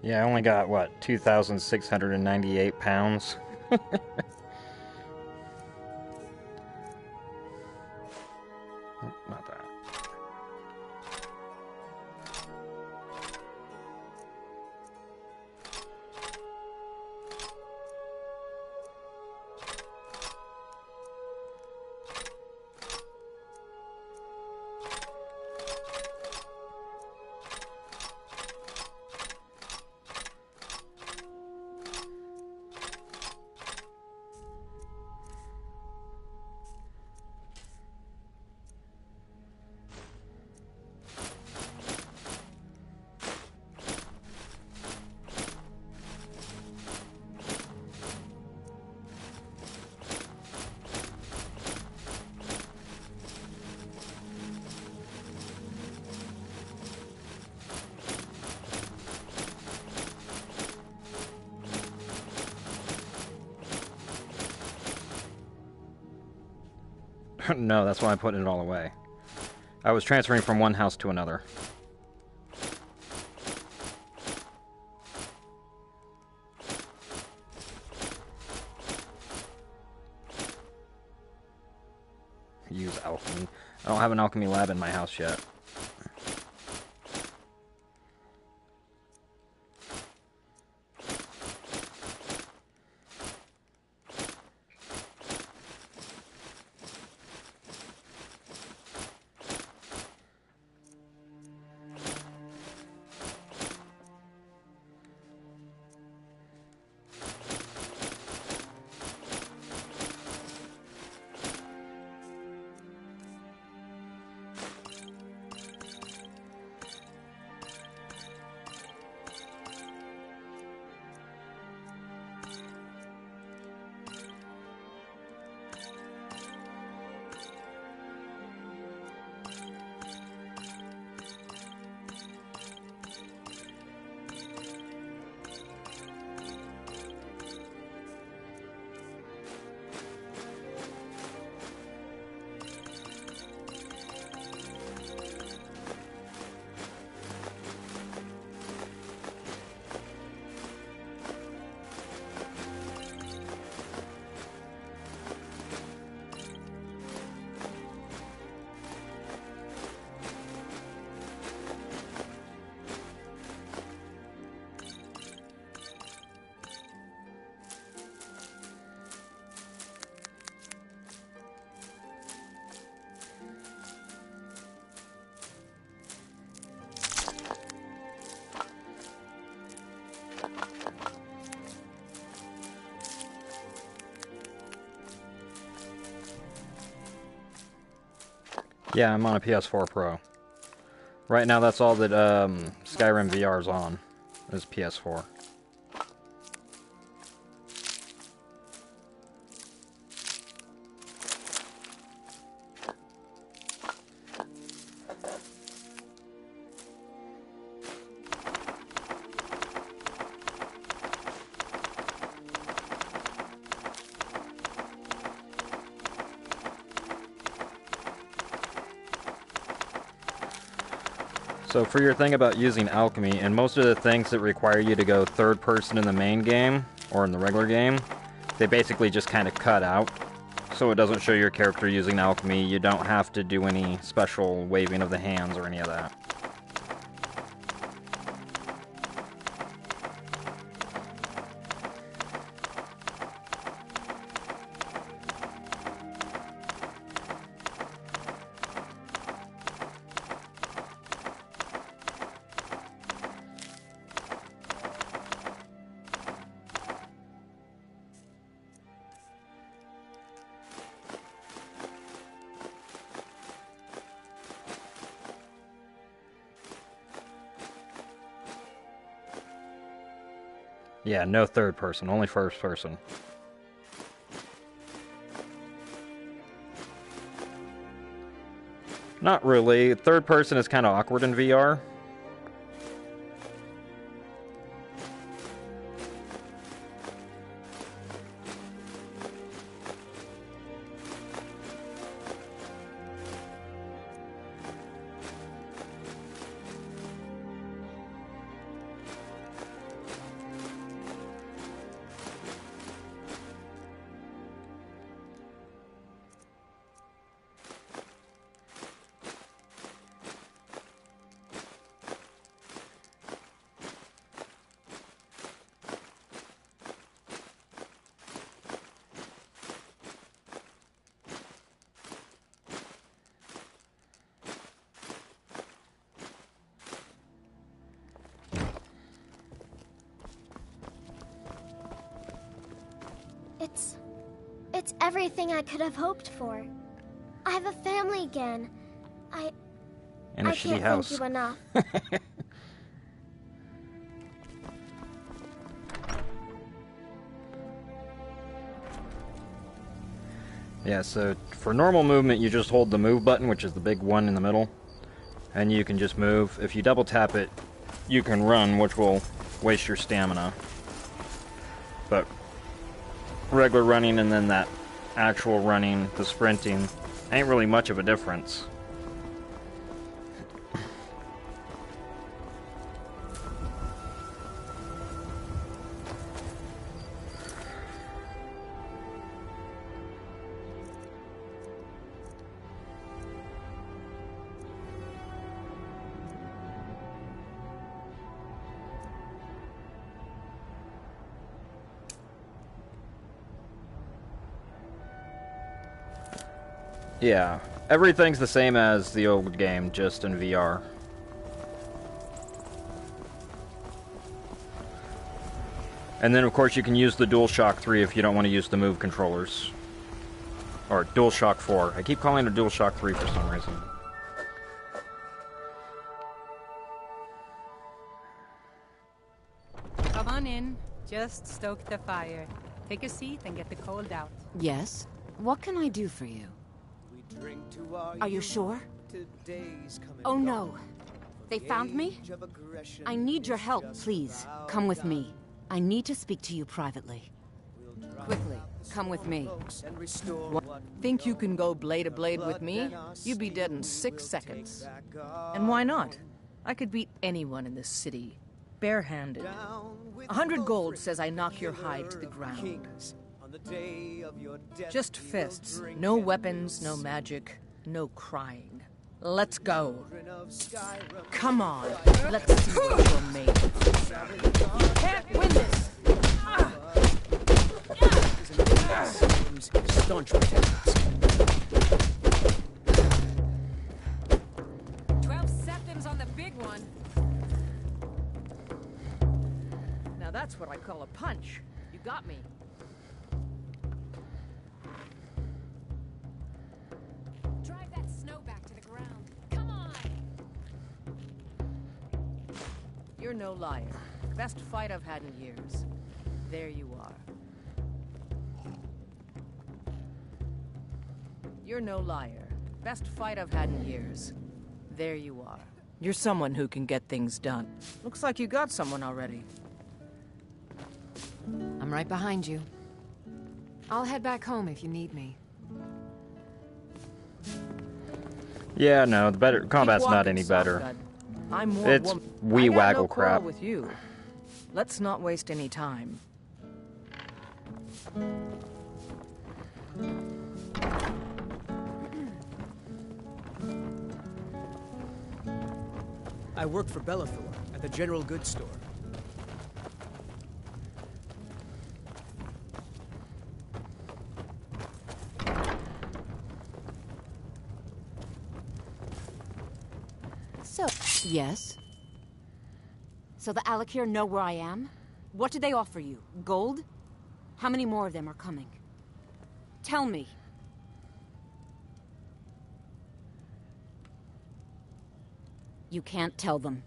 Speaker 20: Yeah, I only got, what, 2,698 pounds? Oh, not that. No, that's why I'm putting it all away. I was transferring from one house to another. Use alchemy. I don't have an alchemy lab in my house yet. Yeah, I'm on a PS4 Pro. Right now, that's all that Skyrim VR is on, is PS4. So for your thing about using alchemy, and most of the things that require you to go third person in the main game, or in the regular game, they basically just kind of cut out. So it doesn't show your character using alchemy. You don't have to do any special waving of the hands or any of that. Yeah, no third person, only first person. Not really. Third person is kind of awkward in VR.
Speaker 13: It's everything I could have hoped for. I have a family again.
Speaker 20: And a
Speaker 13: I
Speaker 20: shitty
Speaker 13: can't
Speaker 20: house.
Speaker 13: thank you enough.
Speaker 20: Yeah, so for normal movement, you just hold the move button, which is the big one in the middle, and you can just move. If you double tap it, you can run, which will waste your stamina. But regular running and then that actual running, the sprinting, ain't really much of a difference. Yeah, everything's the same as the old game, just in VR. And then, of course, you can use the DualShock 3 if you don't want to use the Move controllers. Or DualShock 4. I keep calling it DualShock 3 for some reason.
Speaker 14: Come on in. Just stoke the fire. Take a seat and get the cold out.
Speaker 12: Yes? What can I do for you? Are you sure? Oh no. They found me? I need your help, please. Come with me. I need to speak to you privately.
Speaker 5: Quickly, come with me. What? Think you can go blade to blade with me? You'd be dead in 6 seconds. And why not? I could beat anyone in this city, barehanded. 100 gold says I knock your hide to the ground. Just fists. No weapons, no magic, no crying. Let's go. Come on. Let's see what you're made of. You can't win this!
Speaker 2: Staunch protectors.
Speaker 5: 12 septims on the big one. Now that's what I call a punch. You got me.
Speaker 12: Drive that snow back to the ground. Come on!
Speaker 5: You're no liar. Best fight I've had in years. There you are. You're no liar. Best fight I've had in years. There you are. You're someone who can get things done. Looks like you got someone already.
Speaker 1: I'm right behind you. I'll head back home if you need me.
Speaker 20: Yeah, no, the combat's not any better.
Speaker 5: I'm more
Speaker 20: It's
Speaker 5: woman.
Speaker 20: wee
Speaker 5: I got
Speaker 20: waggle
Speaker 5: no quarrel
Speaker 20: crap.
Speaker 5: with you. Let's not waste any time.
Speaker 2: I work for Bellathor at the general goods store.
Speaker 12: So, yes? So the Alakir know where I am? What did they offer you? Gold? How many more of them are coming? Tell me. You can't tell them.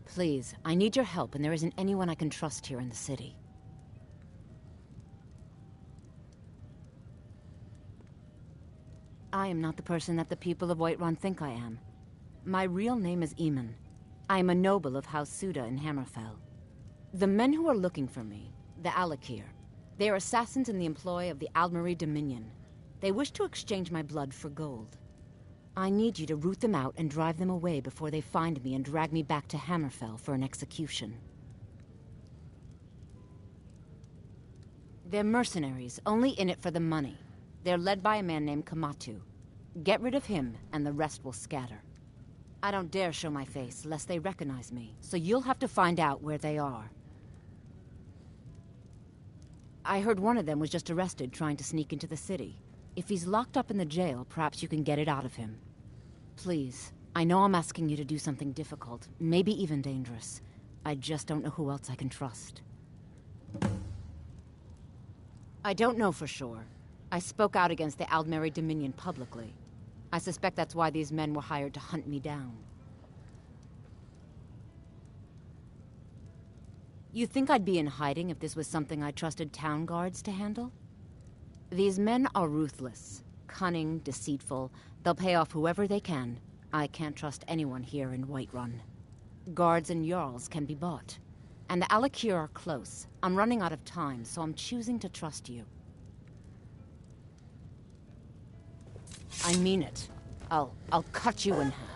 Speaker 12: Please, I need your help, and there isn't anyone I can trust here in the city. I am not the person that the people of Whiterun think I am. My real name is Eamon. I am a noble of House Suda in Hammerfell. The men who are looking for me, the Alakir, they are assassins in the employ of the Aldmeri Dominion. They wish to exchange my blood for gold. I need you to root them out and drive them away before they find me and drag me back to Hammerfell for an execution. They're mercenaries, only in it for the money. They're led by a man named Kamatu. Get rid of him, and the rest will scatter. I don't dare show my face, lest they recognize me, so you'll have to find out where they are. I heard one of them was just arrested trying to sneak into the city. If he's locked up in the jail, perhaps you can get it out of him. Please, I know I'm asking you to do something difficult, maybe even dangerous. I just don't know who else I can trust. I don't know for sure. I spoke out against the Aldmeri Dominion publicly. I suspect that's why these men were hired to hunt me down. You think I'd be in hiding if this was something I trusted town guards to handle? These men are ruthless, cunning, deceitful. They'll pay off whoever they can. I can't trust anyone here in Whiterun. Guards and Jarls can be bought. And the Alakir are close. I'm running out of time, so I'm choosing to trust you. I mean it. I'll cut you in half.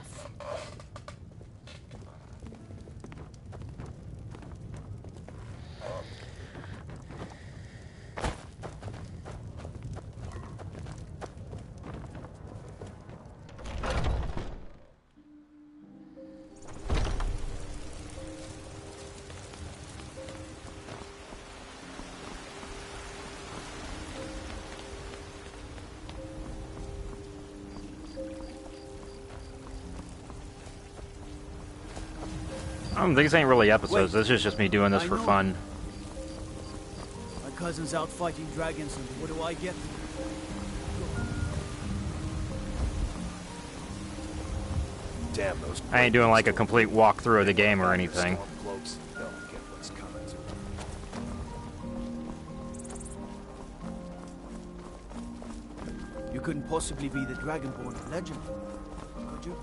Speaker 20: These ain't really episodes. This is just me doing this for fun.
Speaker 8: My cousin's out fighting dragons, and what do I get?
Speaker 3: Damn those.
Speaker 20: I ain't doing like a complete walkthrough of the game or anything.
Speaker 3: Cloaks, they'll get what's coming to them.
Speaker 8: You couldn't possibly be the Dragonborn of legend, could you?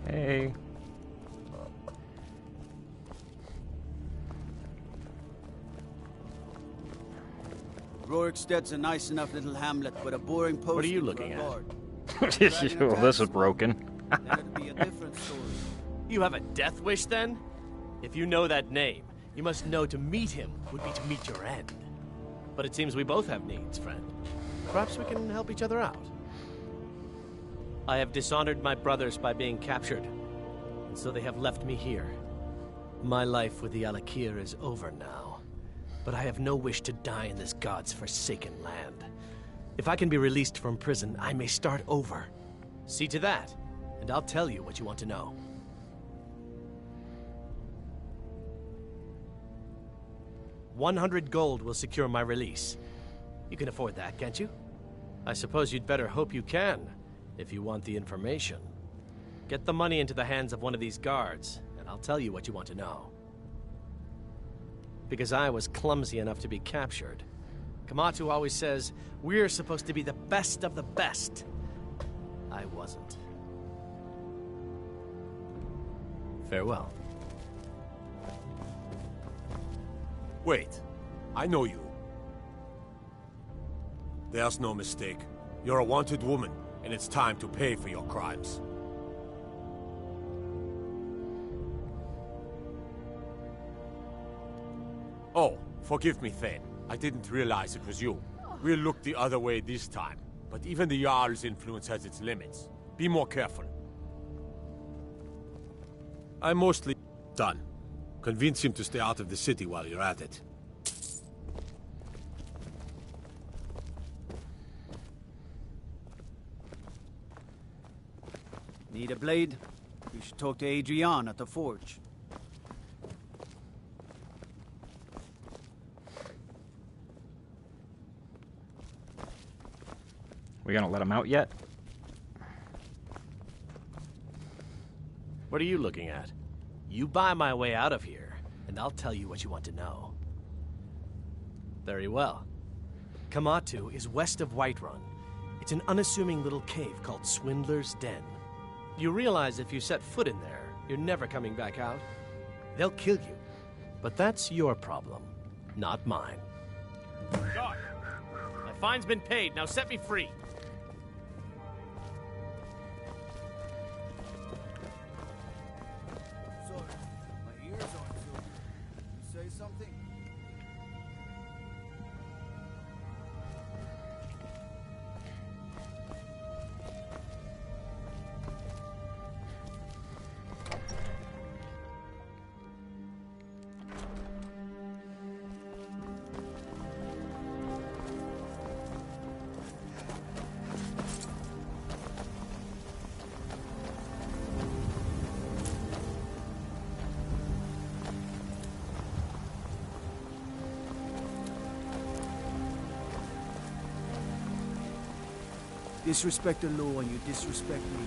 Speaker 20: Hey.
Speaker 8: Rorikstead's a nice enough little hamlet, but a boring post.
Speaker 19: What are you looking at?
Speaker 20: Well, this is broken.
Speaker 8: That'd be a different story.
Speaker 19: You have a death wish, then? If you know that name, you must know to meet him would be to meet your end. But it seems we both have needs, friend. Perhaps we can help each other out. I have dishonored my brothers by being captured, and so they have left me here. My life with the Alakir is over now, but I have no wish to die in this god's forsaken land. If I can be released from prison, I may start over. See to that, and I'll tell you what you want to know. 100 gold will secure my release. You can afford that, can't you? I suppose you'd better hope you can, if you want the information. Get the money into the hands of one of these guards, and I'll tell you what you want to know. Because I was clumsy enough to be captured, Kamatu always says, we're supposed to be the best of the best. I wasn't. Farewell.
Speaker 21: Wait. I know you. There's no mistake. You're a wanted woman, and it's time to pay for your crimes. Oh, forgive me, Thane. I didn't realize it was you. We'll look the other way this time. But even the Jarl's influence has its limits. Be more careful. I'm mostly done. Convince him to stay out of the city while you're at it.
Speaker 8: Need a blade? You should talk to Adrian at the forge.
Speaker 20: We gonna let him out yet?
Speaker 19: What are you looking at? You buy my way out of here, and I'll tell you what you want to know. Very well. Kamatu is west of Whiterun. It's an unassuming little cave called Swindler's Den. You realize if you set foot in there, you're never coming back out? They'll kill you. But that's your problem, not mine. Guard! My fine's been paid, now set me free!
Speaker 8: Sorry, my ears aren't so good. You say something? Disrespect the law and you disrespect me.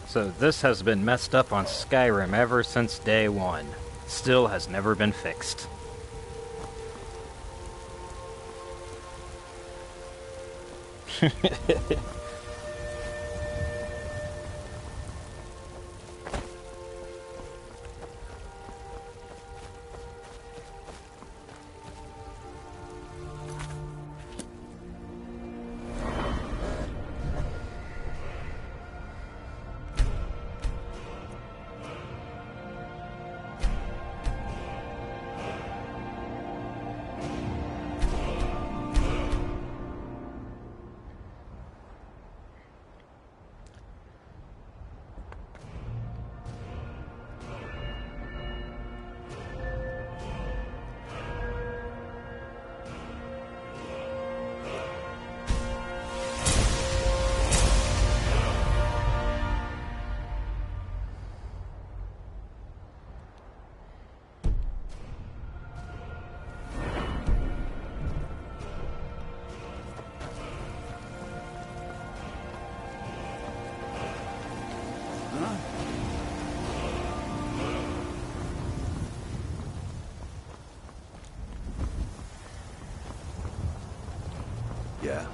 Speaker 20: So this has been messed up on Skyrim ever since day one. Still has never been fixed.
Speaker 3: Yeah.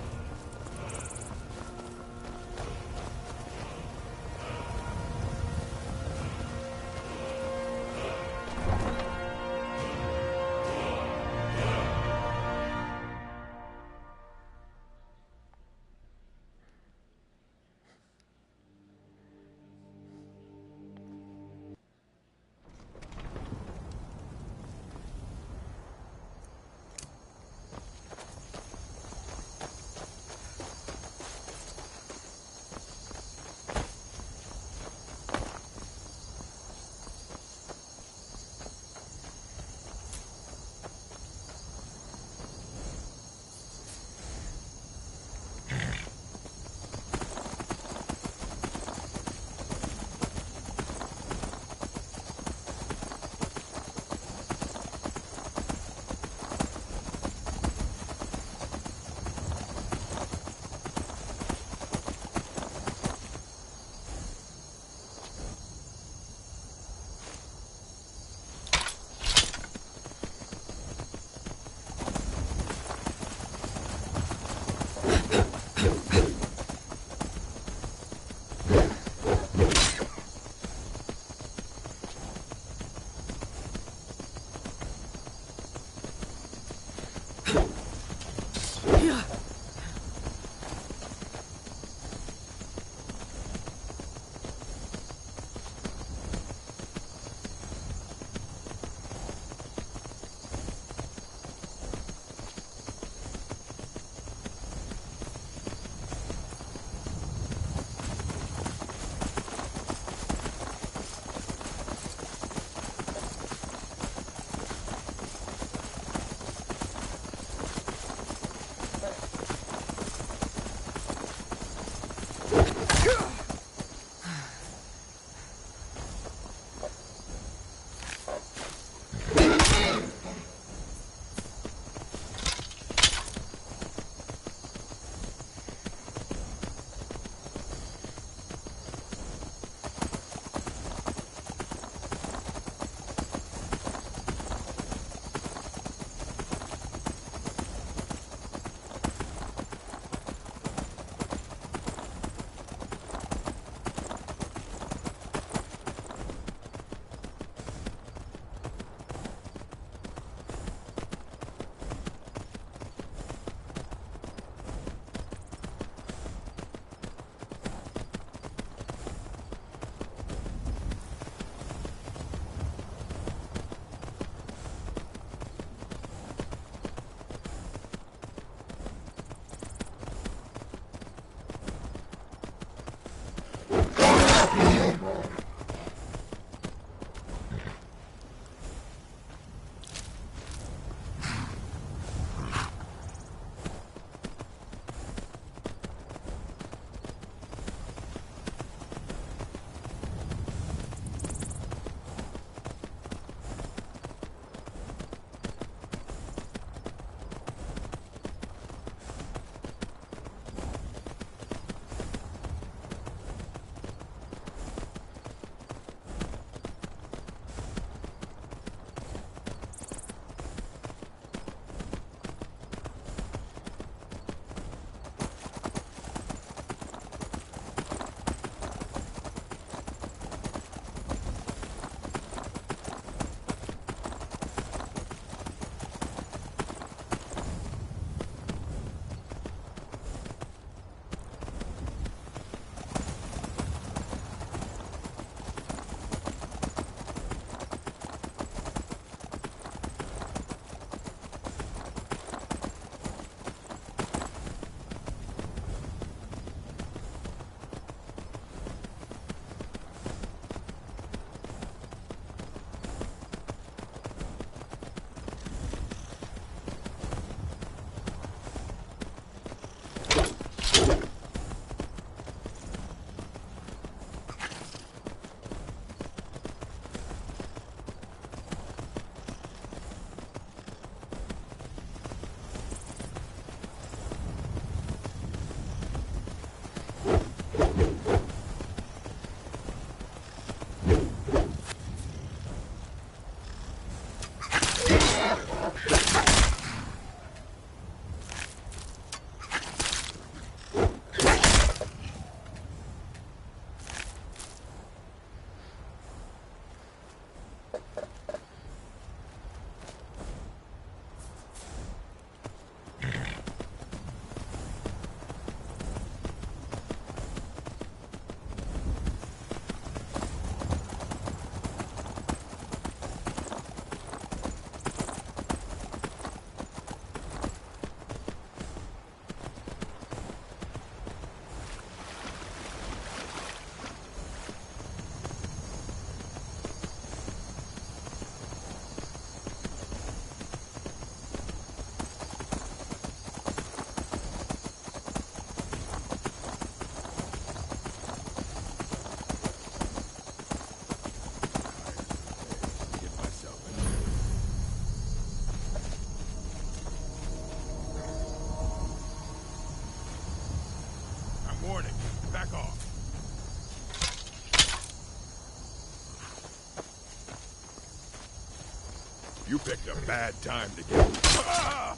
Speaker 4: picked a bad time to get... Ah!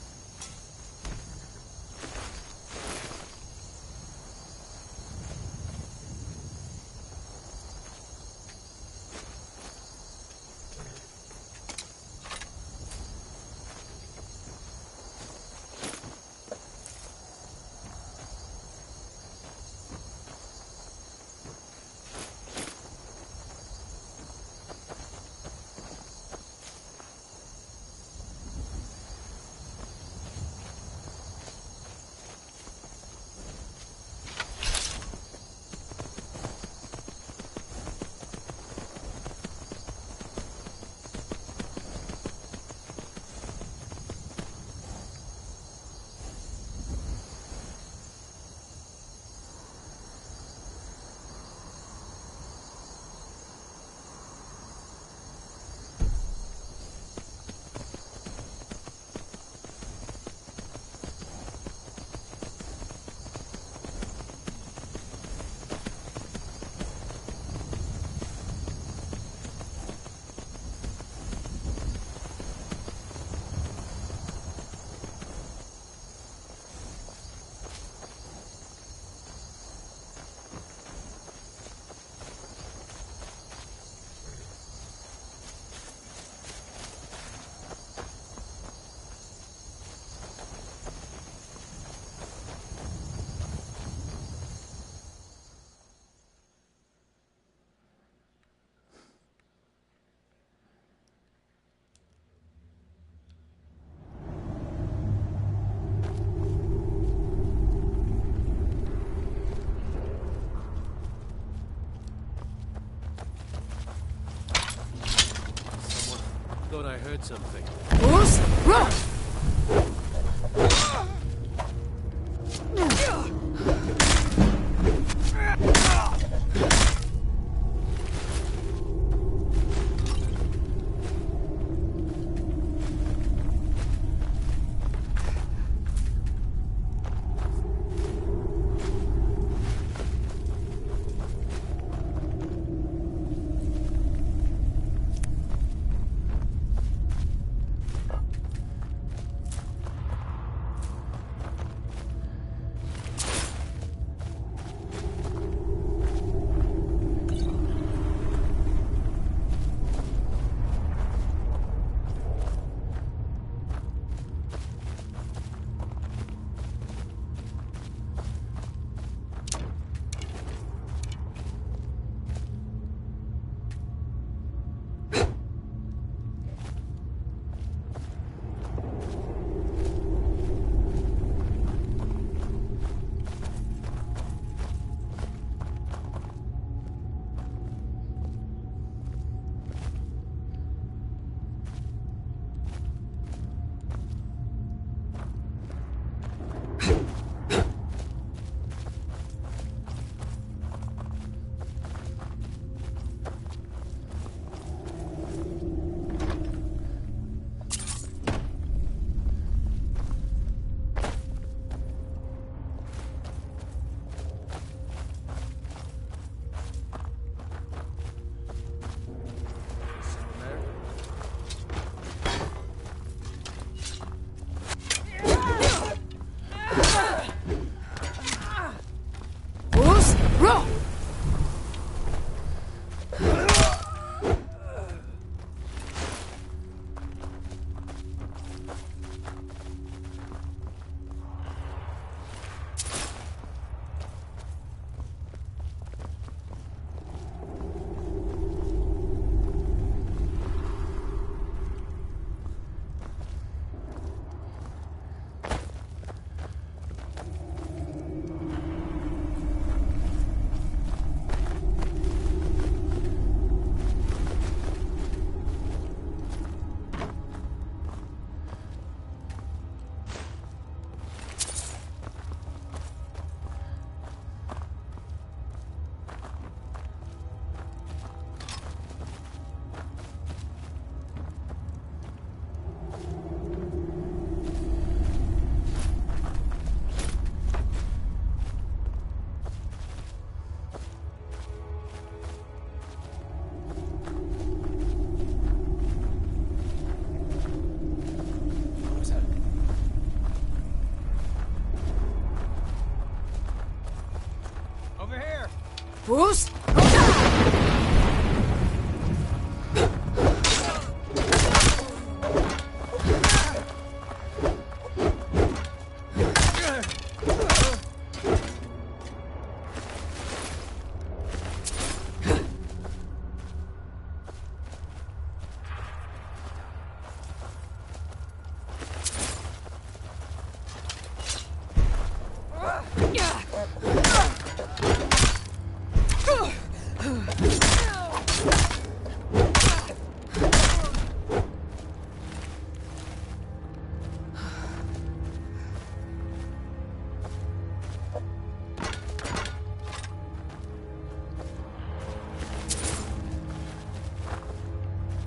Speaker 19: Thought I heard something.
Speaker 5: Who's?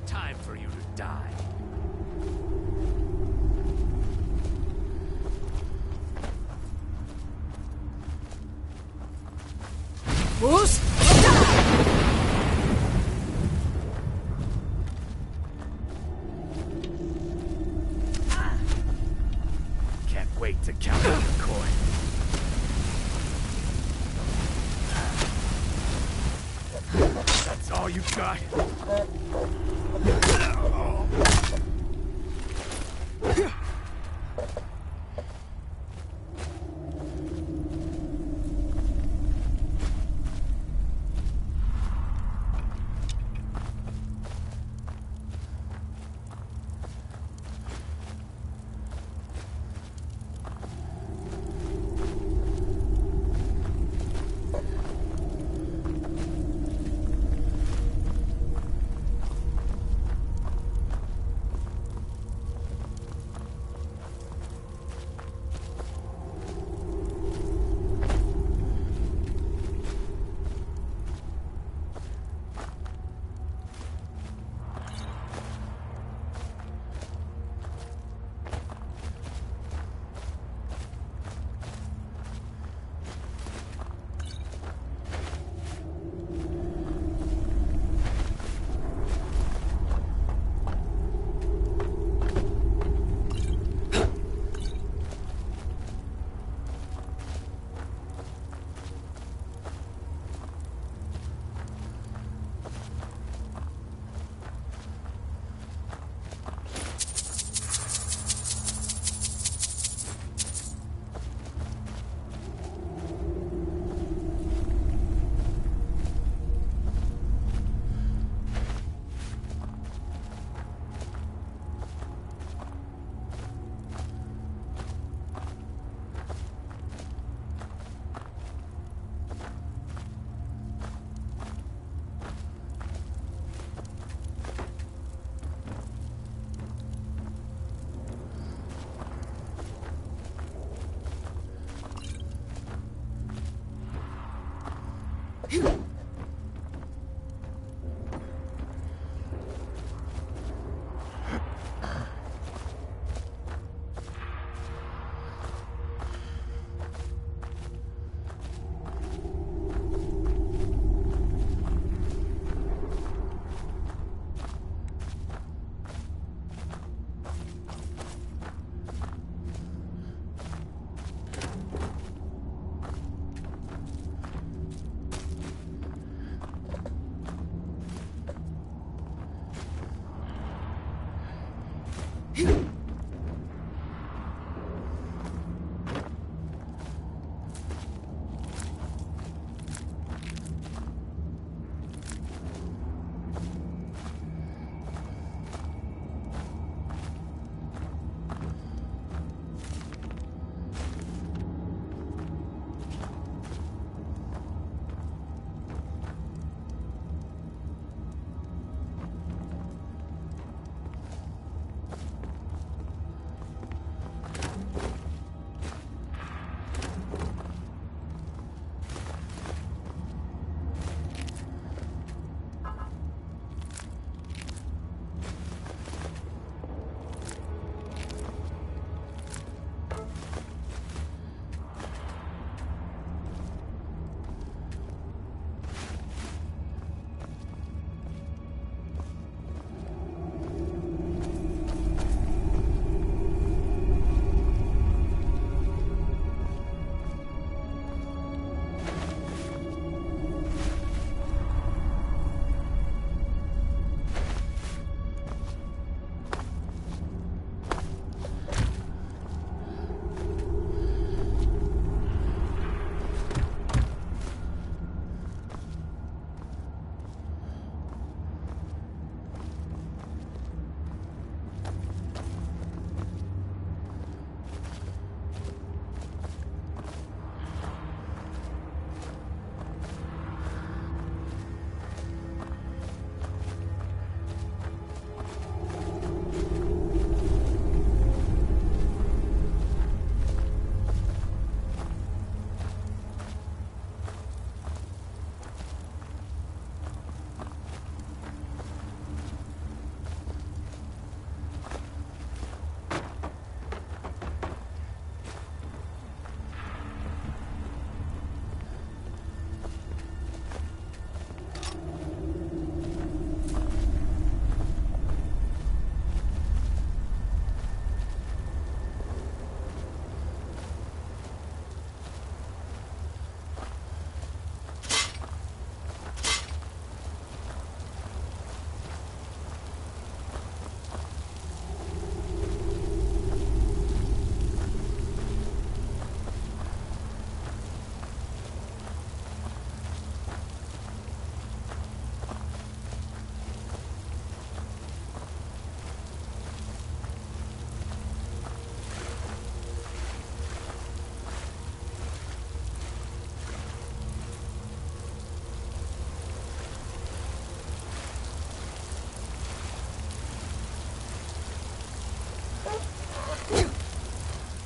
Speaker 10: Time for you to die.
Speaker 5: Who's?
Speaker 10: Can't wait to count up the coin. That's all you got?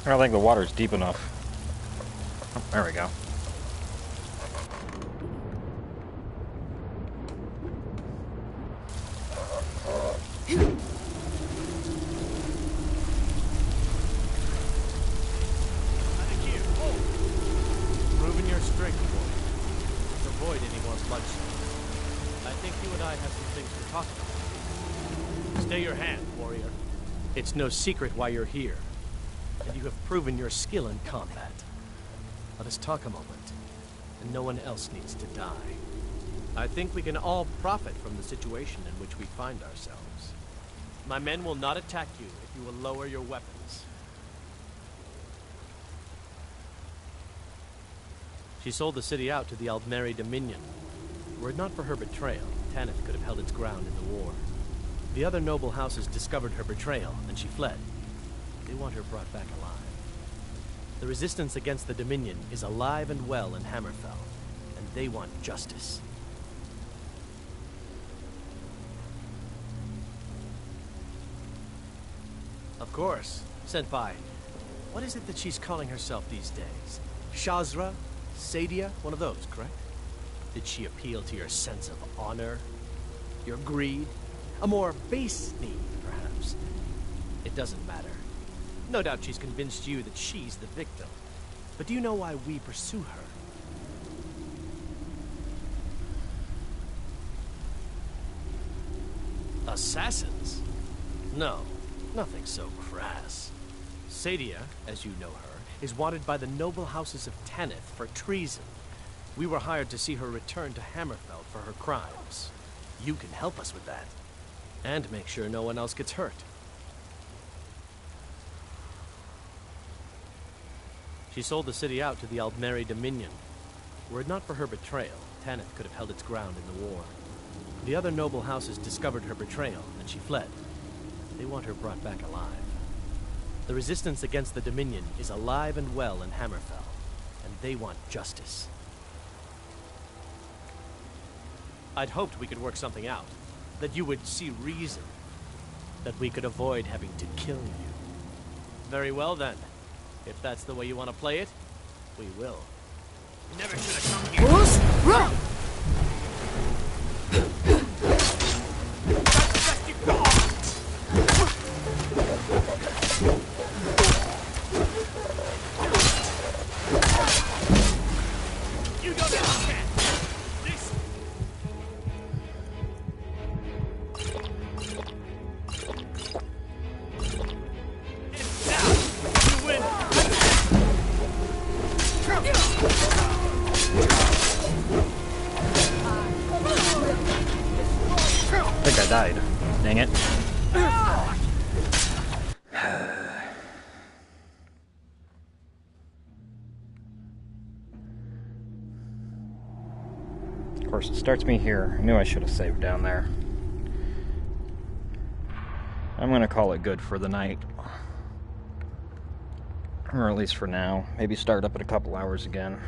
Speaker 20: I don't think the water's deep enough. Oh, there we go.
Speaker 19: Proving your strength, boy. Let's avoid any more bloodshed. I think you and I have some things to talk about. Stay your hand, warrior. It's no secret why you're here, and you have proven your skill in combat. Let us talk a moment, and no one else needs to die. I think we can all profit from the situation in which we find ourselves. My men will not attack you if you will lower your weapons. She sold the city out to the Aldmeri Dominion. Were it not for her betrayal, Tanith could have held its ground in the war. The other noble houses discovered her betrayal, and she fled. They want her brought back alive. The resistance against the Dominion is alive and well in Hammerfell, and they want justice. Of course. Senpai, what is it that she's calling herself these days? Shazra? Sadia? One of those, correct? Did she appeal to your sense of honor? Your greed? A more base need, perhaps? It doesn't matter. No doubt she's convinced you that she's the victim. But do you know why we pursue her? Assassins? No, nothing so crass. Sadia, as you know her, is wanted by the noble houses of Tanith for treason. We were hired to see her return to Hammerfell for her crimes. You can help us with that. And make sure no one else gets hurt. She sold the city out to the Aldmeri Dominion. Were it not for her betrayal, Tanith could have held its ground in the war. The other noble houses discovered her betrayal, and she fled. They want her brought back alive. The resistance against the Dominion is alive and well in Hammerfell, and they want justice. I'd hoped we could work something out. That you would see reason. That we could avoid having to kill you. Very well then. If that's the way you want to play it, we will. Never should have come here. You don't understand. This. And now you win.
Speaker 20: I think I died. Dang it. Of course, it starts me here. I knew I should have saved down there. I'm gonna call it good for the night. Or at least for now. Maybe start up in a couple hours again.